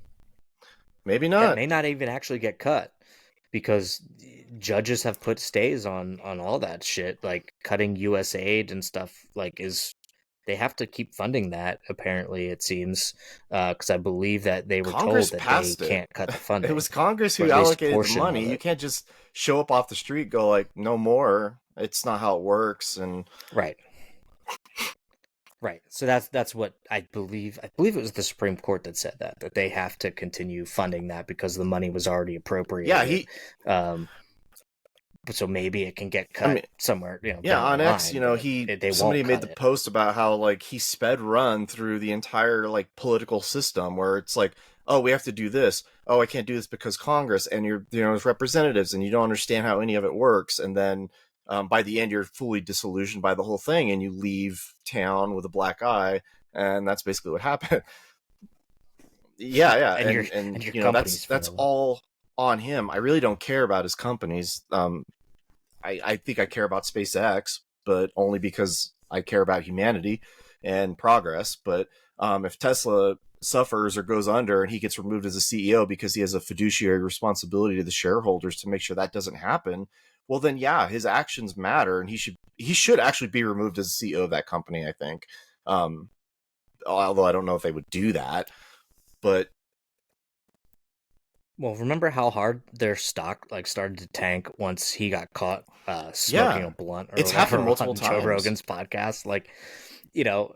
Maybe that not. may not even actually get cut because judges have put stays on all that shit. Like, cutting U.S. aid and stuff like is they have to keep funding that. Apparently, it seems, because I believe that they were told Congress that they passed it. can't cut the It funding, was Congress or who at least a allocated the portion money. of You it. can't just show up off the street, go like, no more. It's not how it works. And Right. Right. So that's what I believe. I believe it was the Supreme Court that said that they have to continue funding that because the money was already yeah, appropriated. Um, so maybe it can get I cut mean, somewhere, yeah, down the on X, line, but they somebody won't made cut the it. post about how like he sped run through the entire like political system where it's like, oh, we have to do this. Oh, I can't do this because Congress and you're as representatives and you don't understand how any of it works. And then by the end, you're fully disillusioned by the whole thing and you leave town with a black eye. And that's basically what happened. Yeah, And and your that's company's failed. all on him. I really don't care about his companies. I think I care about SpaceX, but only because I care about humanity and progress. But if Tesla suffers or goes under and he gets removed as a CEO because he has a fiduciary responsibility to the shareholders to make sure that doesn't happen, well then yeah, his actions matter, and he should actually be removed as the CEO of that company. I think, um, although I don't know if they would do that, but Well, remember how hard their stock started to tank once he got caught smoking yeah, a blunt or it's happened whatever multiple on Joe times. Rogan's podcast? You know,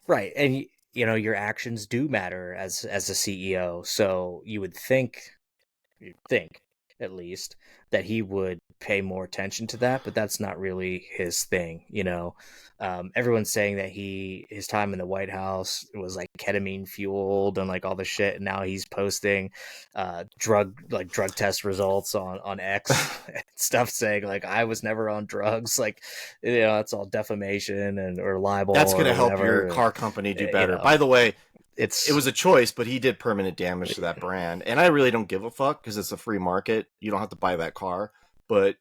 right? And your actions do matter as a CEO. So you'd think at least that he would pay more attention to that, but that's not really his thing. Everyone's saying that his time in the White House was like ketamine fueled and like all the shit, and now he's posting drug test results on X and stuff saying like I was never on drugs, like that's all defamation and or libel That's going to or help your whatever. And car company do you better. know By the way, it it's was a choice, but he did permanent damage to that brand. And I really don't give a fuck because it's a free market. You don't have to buy that car. But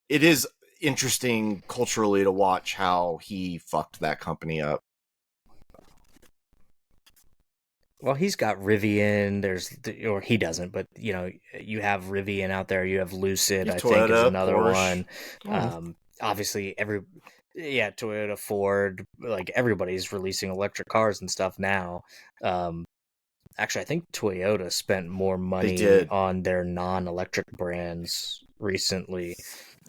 it is interesting culturally to watch how he fucked that company up. Well, he's got Rivian. Or he doesn't, but you have Rivian out there. You have Lucid, You have I think, is Toyota, another Porsche. one. Oh, Obviously, yeah, Toyota, Ford, like everybody's releasing electric cars and stuff now. Um, Actually, I think Toyota spent more they money did. on their non-electric brands recently,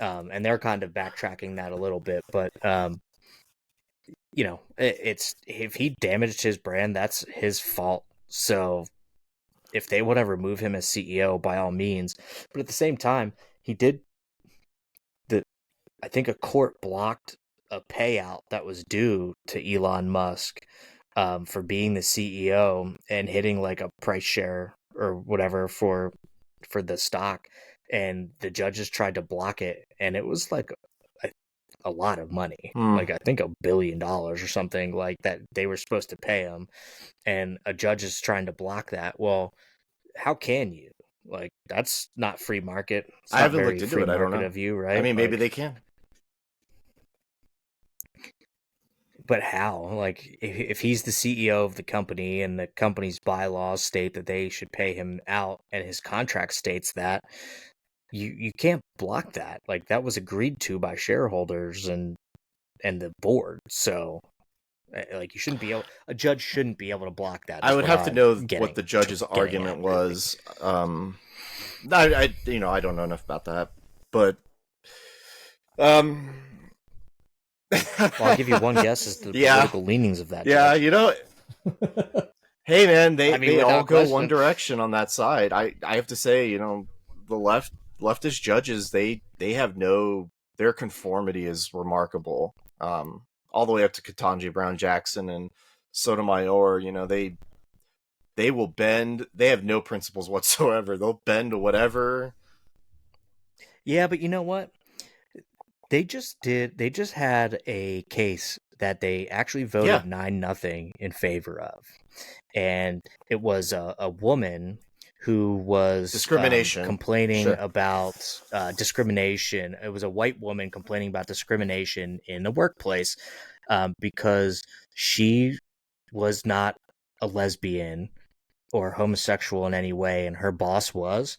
and they're kind of backtracking that a little bit, but it's if he damaged his brand, that's his fault. So if they want to remove him as CEO, by all means. But at the same time, he did the. I think a court blocked a payout that was due to Elon Musk for being the CEO and hitting like a price share or whatever for the stock, and the judges tried to block it, and it was like a lot of money, Hmm. like I think $1 billion or something like that they were supposed to pay him, and a judge is trying to block that. Well, how can you? Like that's not free market. It's I not haven't very looked into free it. I don't market know. of you, I right? mean, maybe they Like, can. but how? Like if he's the CEO of the company and the company's bylaws state that they should pay him out and his contract states that, you can't block that. Like that was agreed to by shareholders and the board. So like you shouldn't be able a judge shouldn't be able to block that I is would what have to I'm know what getting the judge's getting argument at. was. I don't know enough about that, but um, Well, I'll give you one guess as to the yeah, political leanings of that yeah. judge. Hey man, they I mean, they all without go one question. direction on that side. I have to say, the leftist judges, they have no, their conformity is remarkable. All the way up to Ketanji Brown Jackson and Sotomayor, they will bend. They have no principles whatsoever. They'll bend to whatever. Yeah, but you know what? They just had a case that they actually Yeah, voted 9-0 in favor of. And it was a woman who was discrimination. complaining Sure. about discrimination. It was a white woman complaining about discrimination in the workplace because she was not a lesbian or homosexual in any way, and her boss was.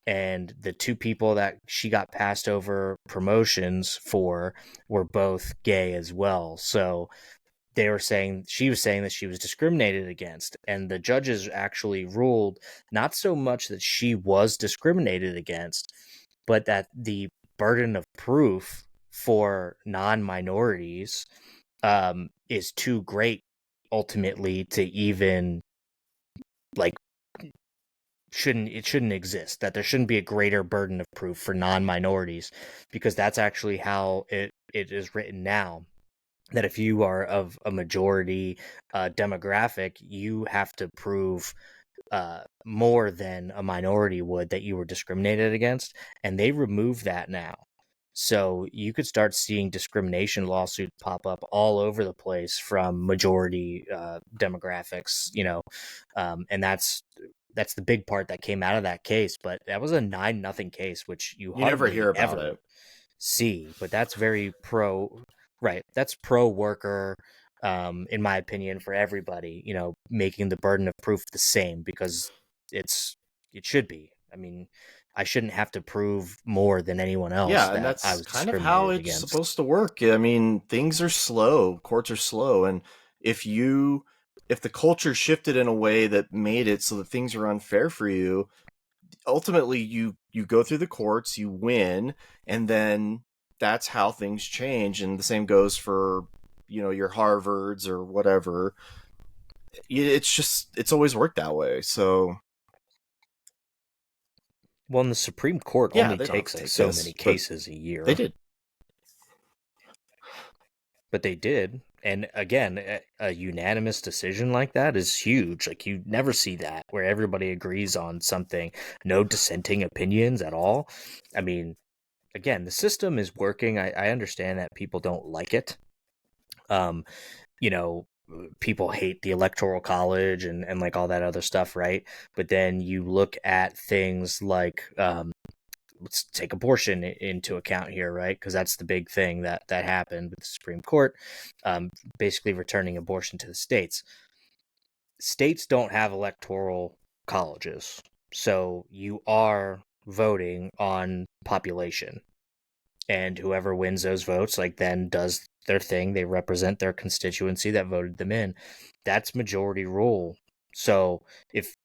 And the two people that she got passed over promotions for were both gay as well. So she was saying that she was discriminated against, and the judges actually ruled not so much that she was discriminated against, but that the burden of proof for non-minorities is too great ultimately to even like shouldn't exist, that there shouldn't be a greater burden of proof for non-minorities, because that's actually how it is written now, that if you are of a majority demographic, you have to prove more than a minority would that you were discriminated against, and they removed that now. So you could start seeing discrimination lawsuits pop up all over the place from majority demographics, and that's the big part that came out of that case. But that was a 9-0 case, which you You never hear hardly about ever it. see. But that's very pro, right? That's pro worker, in my opinion, for everybody. Making the burden of proof the same, because it should be. I mean, I shouldn't have to prove more than anyone else Yeah, and that I that's was kind of how discriminated it's against. supposed to work. I mean, things are slow, courts are slow, and if you if the culture shifted in a way that made it so that things are unfair for you, ultimately you go through the courts, you win, and then that's how things change. And the same goes for your Harvards or whatever. It's always worked that way. So Well, and the Supreme Court yeah, only they don't have takes to like take so many this, but cases a they year, did. but they did. And again, a unanimous decision like that is huge. Like, you never see that where everybody agrees on something, no dissenting opinions at all. I mean, again, the system is working. I understand that people don't like it. Um, you know, People hate the electoral college and like all that other stuff, right? But then you look at things like, let's take abortion into account here, right? Because that's the big thing that happened with the Supreme Court, basically returning abortion to the states. States don't have electoral colleges, so you are voting on population, and whoever wins those votes then does their thing. They represent their constituency that voted them in. That's majority rule. So if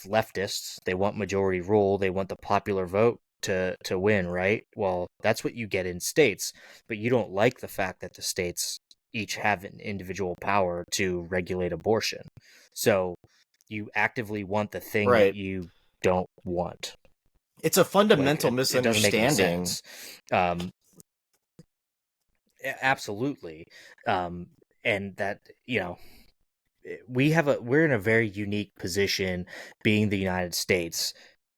leftists, they want majority rule, they want the popular vote to win, right? Well, that's what you get in states, but you don't like the fact that the states each have an individual power to regulate abortion. So you actively want the thing that Right. you don't want. It's a Like, fundamental it doesn't make any misunderstanding. sense. um, Absolutely. um and that, we're in a very unique position, being the United States,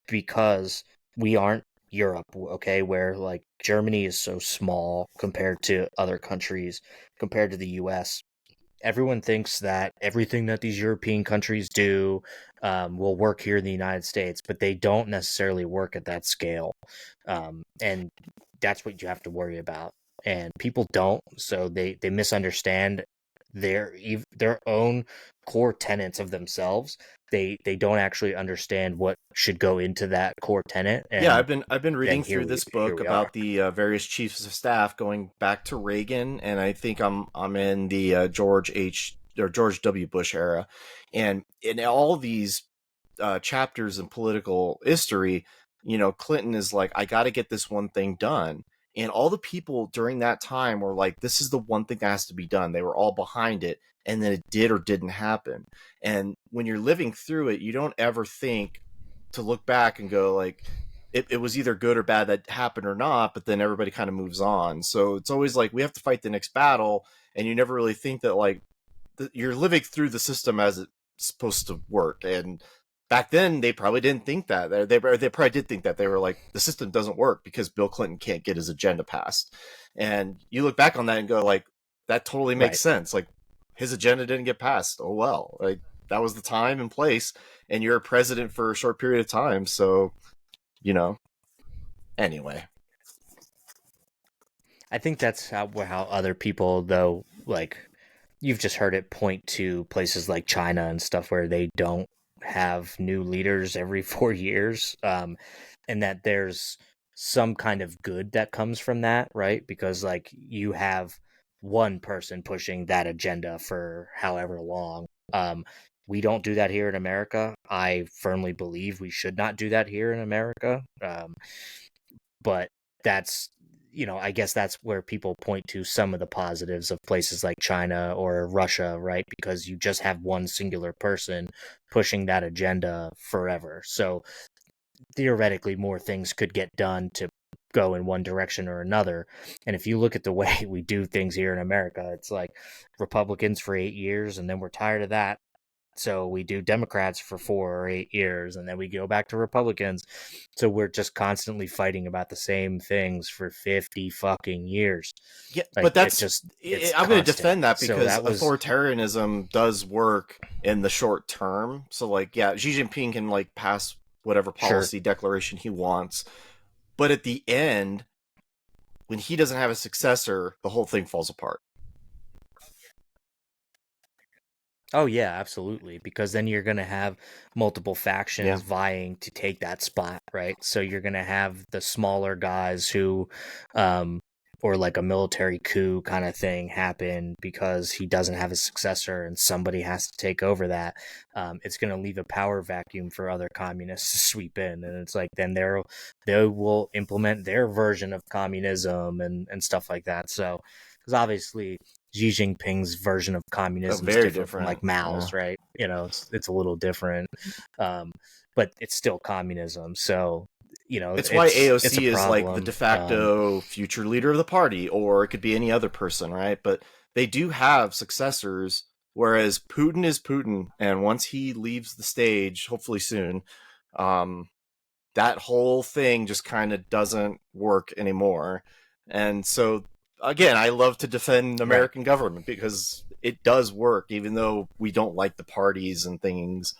because we aren't Europe, okay, where like Germany is so small compared to other countries, compared to the US. Everyone thinks that everything that these European countries do will work here in the United States, but they don't necessarily work at that scale. And that's what you have to worry about. And people don't, so they misunderstand their own core tenets of themselves. They don't actually understand what should go into that core tenet, Yeah, and I've been then reading through this here book we are. about the various chiefs of staff going back to Reagan, and I think I'm in the George W. Bush era, and in all these chapters in political history, Clinton is like, I got to get this one thing done, and all the people during that time were like, this is the one thing that has to be done. They were all behind it, and then it did or didn't happen. And when you're living through it, you don't ever think to look back and go like, it was either good or bad that happened or not, but then everybody kind of moves on. So it's always like we have to fight the next battle, and you never really think that like you're living through the system as it's supposed to work. And back then they probably didn't think that. They probably did think that. They were like, the system doesn't work because Bill Clinton can't get his agenda passed. And you look back on that and go like, that totally makes Right. sense. Like, his agenda didn't get passed. Oh well, like that was the time and place, and you're a president for a short period of time. So you know anyway. I think that's how other people, though, like, you've just heard it point to places like China and stuff where they don't have new leaders every 4 years, and that there's some kind of good that comes from that, right? Because like you have one person pushing that agenda for however long. We don't do that here in America. I firmly believe we should not do that here in America. But that's, I guess that's where people point to some of the positives of places like China or Russia, right? Because you just have one singular person pushing that agenda forever. So theoretically, more things could get done to go in one direction or another. And if you look at the way we do things here in America, it's like Republicans for 8 years, and then we're tired of that. So we do Democrats for 4 or 8 years, and then we go back to Republicans. So we're just constantly fighting about the same things for 50 fucking years. Yeah, Like but it's I'm going to constant. defend that So because that was authoritarianism does work in the short term. So like, yeah, Xi Jinping can like pass whatever sure. policy declaration he wants, but at the end, when he doesn't have a successor, the whole thing falls apart. Oh yeah, absolutely. Because then you're gonna have multiple Yeah. factions vying to take that spot, right? So you're gonna have the smaller guys who, um, or like a military coup kind of thing happen because he doesn't have a successor and somebody has to take over that. It's gonna leave a power vacuum for other communists to sweep in, and it's like then they will implement their version of communism and stuff like that. So, because obviously Xi Jinping's version of communism is Very different from like different. Yeah. Mao's, right? It's a little different, um, but it's still communism. So It's why it's a AOC is like the problem. de facto future leader of the party, or it could be any other person, right? But they do have successors, whereas Putin is Putin, and once he leaves the stage, hopefully soon, um, that whole thing just kind of doesn't work anymore. And so, again, I love to defend Right. American government because it does work, even though we don't like the parties and things.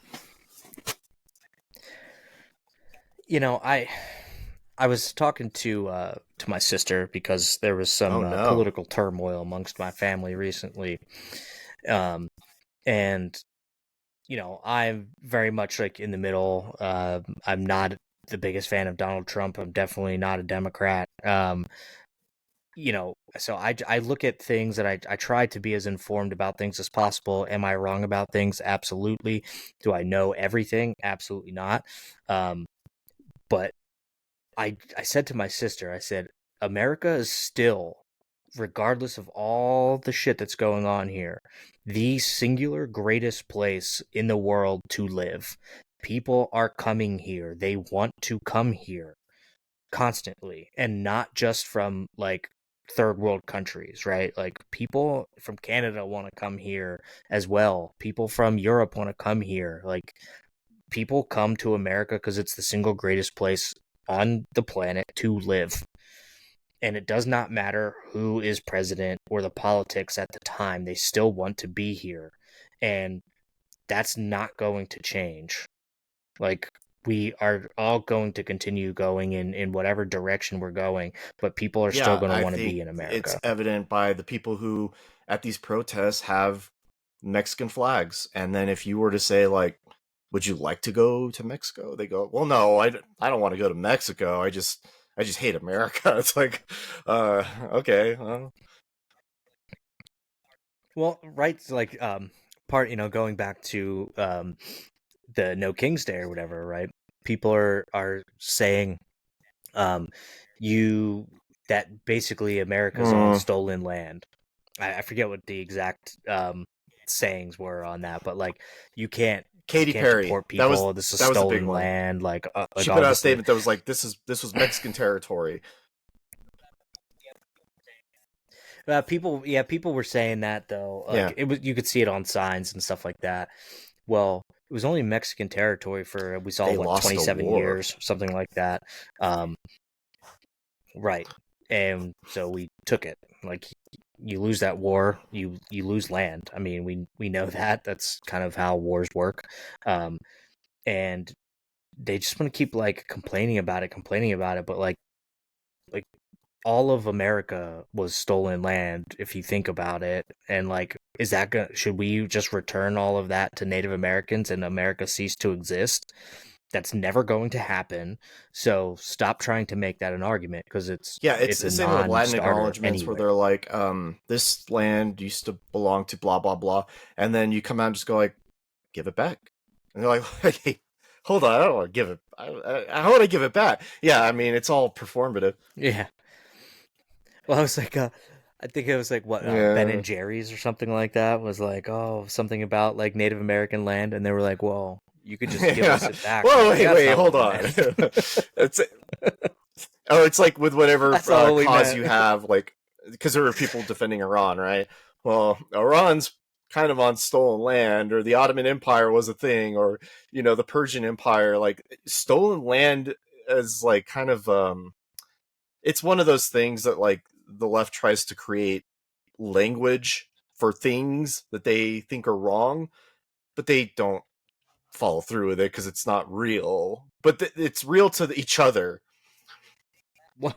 I was talking to my sister because there was Oh some no. political turmoil amongst my family recently, um, and I'm very much like in the middle. I'm not the biggest fan of Donald Trump. I'm definitely not a Democrat. So I look at things and I try to be as informed about things as possible. Am I wrong about things? Absolutely. Do I know everything? Absolutely not. Um, but I said to my sister, I said, America is still, regardless of all the shit that's going on here, the singular greatest place in the world to live. People are coming here. They want to come here constantly, and not just from like third world countries, right? Like people from Canada want to come here as well. People from Europe want to come here. Like people come to America because it's the single greatest place on the planet to live. And it does not matter who is president or the politics at the time, they still want to be here. And that's not going to change. Like, we are all going to continue going in whatever direction we're going, but people are still Yeah, going to I want to think be in it's America. evident by the people who at these protests have Mexican flags. And then if you were to say like, would you like to go to Mexico? They go, well, no, I don't want to go to Mexico. I just hate America. It's like, okay, well, Well, right, like part, going back to the No King's Day or whatever, right? People are saying um you that basically America's on hmm, stolen land. I forget what the exact sayings were on that, but like you can't you Katy can't Perry. deport people. This is That was the big stolen one. land. Like She put all out a this. statement that was like, this was Mexican territory. People were saying that though. Yeah, Like it was, you could see it on signs and stuff like that. Well, it was only Mexican territory for we saw they what lost a 27 war. years, something like that. Um, right, and so we took it. Like you lose that war, you lose land. I mean, we know that. That's kind of how wars work. Um, and they just want to keep like complaining about it. But like all of America was stolen land if you think about it. And like, is that should we just return all of that to Native Americans and America cease to exist? That's never going to happen. So stop trying to make that an argument because Yeah, it's it's the a same with Latin non-starter acknowledgments where anyway. they're like, this land used to belong to blah blah blah, and then you come out and just go like, give it back, and they're like, hey, hold on, I don't want to give it. I want to give it back. Yeah, I mean, it's all performative. Yeah. Well, I was like, I think it was like what Ben Yeah. and Jerry's or something like that was like, oh, something about like Native American land, and they were like, well, you could just give us Yeah. it back. I'm Whoa, like, wait, yeah, that's wait, not what hold we on. meant. it's it's like with whatever That's not what we cause you meant. have, like because there were people defending Iran, right? Well, Iran's kind of on stolen land, or the Ottoman Empire was a thing, or the Persian Empire. Like stolen land is like kind of it's one of those things that like the left tries to create language for things that they think are wrong, but they don't follow through with it because it's not real. But it's real to each other. Well,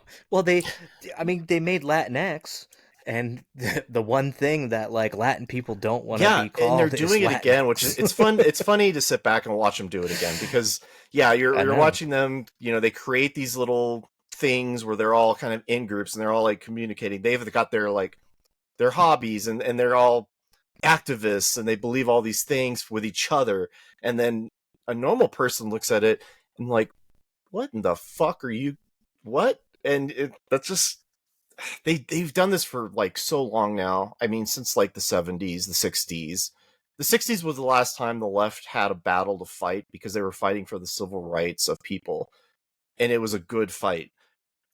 I mean, they made Latinx, and the one thing that like Latin people don't want to Yeah, be and they're called is doing it again, which is Latinx. it's fun. It's funny to sit back and watch them do it again because yeah, I you're know. watching them. They create these little things where they're all kind of in groups and they're all like communicating. They've got their like their hobbies and they're all activists and they believe all these things with each other. And then a normal person looks at it and like, what in the fuck are you? What? And that's just they've done this for like so long now. I mean, since like the 70s, the 60s. The 60s was the last time the left had a battle to fight because they were fighting for the civil rights of people, and it was a good fight.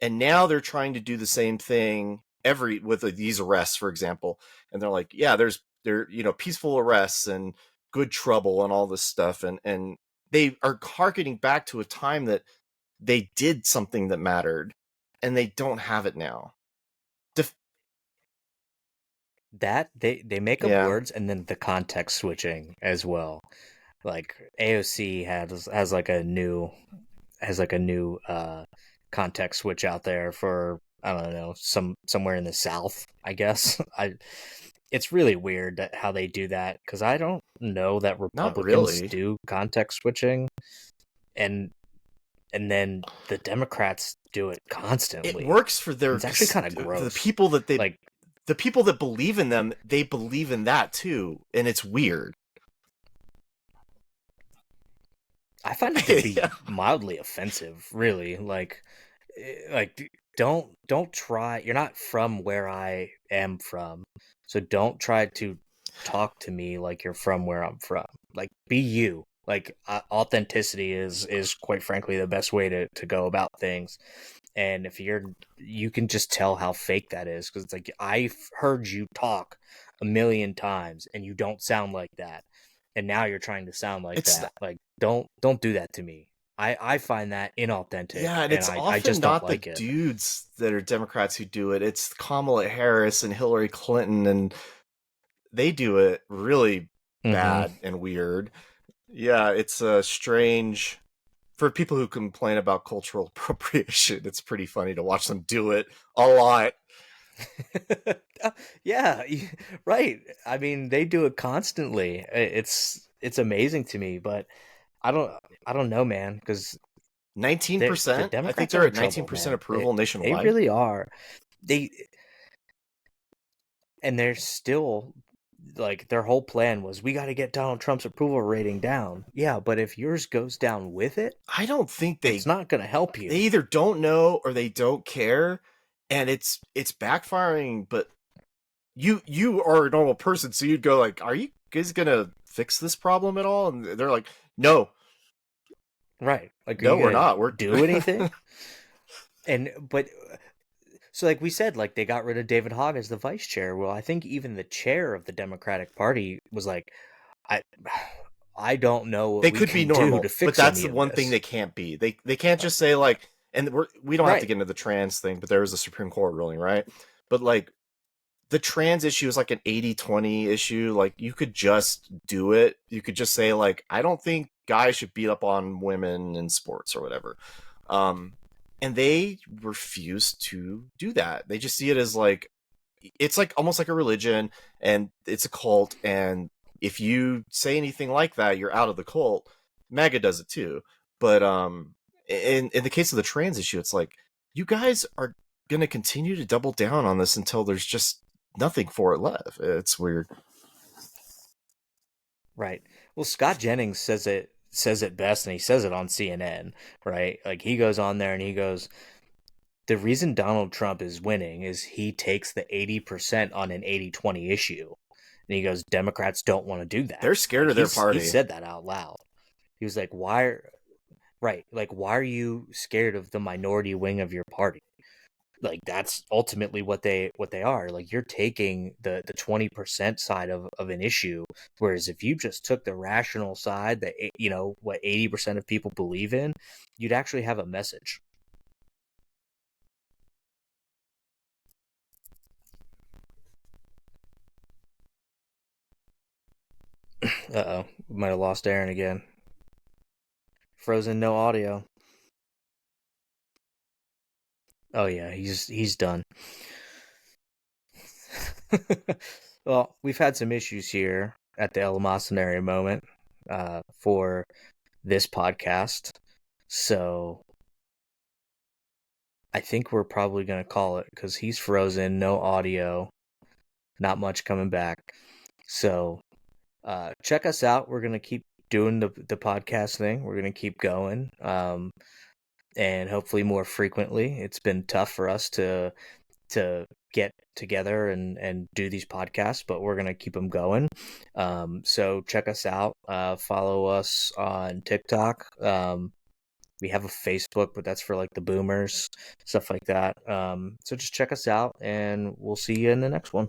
And now they're trying to do the same thing every with these arrests, for example. And they're like, yeah, there peaceful arrests and good trouble and all this stuff, and they are harkening back to a time that they did something that mattered, and they don't have it now. That they make up Yeah. words and then the context switching as well. Like AOC has like a new context switch out there for I don't know somewhere in the South, I guess. I It's really weird how they do that because I don't know that Not Republicans really. do context switching, and then the Democrats do it It constantly. works for And it's actually kind of the gross. people that Like the people that believe in them, they believe in that too, and it's weird. I find it to be Yeah. mildly offensive, really. Don't try. You're not from where I am from, so don't try to talk to me like you're from where I'm from. Like, be you. Like, authenticity is quite frankly the best way to go about things. And if you can just tell how fake that is because it's like I've heard you talk a million times and you don't sound like that, and now you're trying to sound like It's that. Like, don't do that to me. I find that inauthentic, yeah, and and it's I often just don't not the like it. dudes that are Democrats who do it. It's Kamala Harris and Hillary Clinton, and they do it really Mm-hmm. bad and weird. Yeah, it's a strange for people who complain about cultural appropriation. It's pretty funny to watch them do it a lot. Yeah, right. I mean, they do it constantly. It's amazing to me, but I don't I don't know, man, because Nineteen the percent. I think Democrats they're are in at 19% trouble, man. approval They nationwide. really are. They and they're still like their whole plan was we got to get Donald Trump's approval rating down. Yeah, but if yours goes down with it, I don't think it's not going to help they you. either don't know or they don't care, and it's backfiring. But you are a normal person, so you'd go like, "Are you guys gonna fix this problem at all?" And they're like, "No, Right. Like, are no, you we're going to not. We're do anything? And but so like we said, like they got rid of David Hogg as the vice chair. Well, I think even the chair of the Democratic Party was like, I I don't know what they we could be can do to normal, but fix that's any the of one thing this. they can't be. They can't just say like, and we don't have to Right. get into the trans thing, but there was a Supreme Court ruling, right? But like the trans issue is like an 80-20 issue. Like you could just do it. You could just say like, I don't think guys should beat up on women in sports or whatever. Um, and they refuse to do that. They just see it as like it's like almost like a religion and it's a cult. And if you say anything like that, you're out of the cult. MAGA does it too. But in the case of the trans issue, it's like you guys are going to continue to double down on this until there's just nothing for it left. It's weird. Right. Well, Scott Jennings says it best, and he says it on CNN, right? Like he goes on there and he goes, the reason Donald Trump is winning is he takes the 80% on an 80-20 issue. And he goes, Democrats don't want to do that. They're scared Like of their he party. said that out loud. He was like, why are you scared of the minority wing of your party? Like that's ultimately what they are. Like you're taking the 20% side of an issue, whereas if you just took the rational side that what 80% of people believe in, you'd actually have a message. Uh-oh, we might have lost Aaron again. Frozen, no audio. Oh yeah, he's done. Well, we've had some issues here at the El Masaneri moment for this podcast, so I think we're probably going to call it because he's frozen, no audio, not much coming back. So check us out. We're going to keep doing the podcast thing. We're going to keep going, and hopefully more frequently. It's been tough for us to get together and do these podcasts, but we're going to keep them going. So check us out. Follow us on TikTok. We have a Facebook, but that's for like the boomers, stuff like that. So just check us out, and we'll see you in the next one.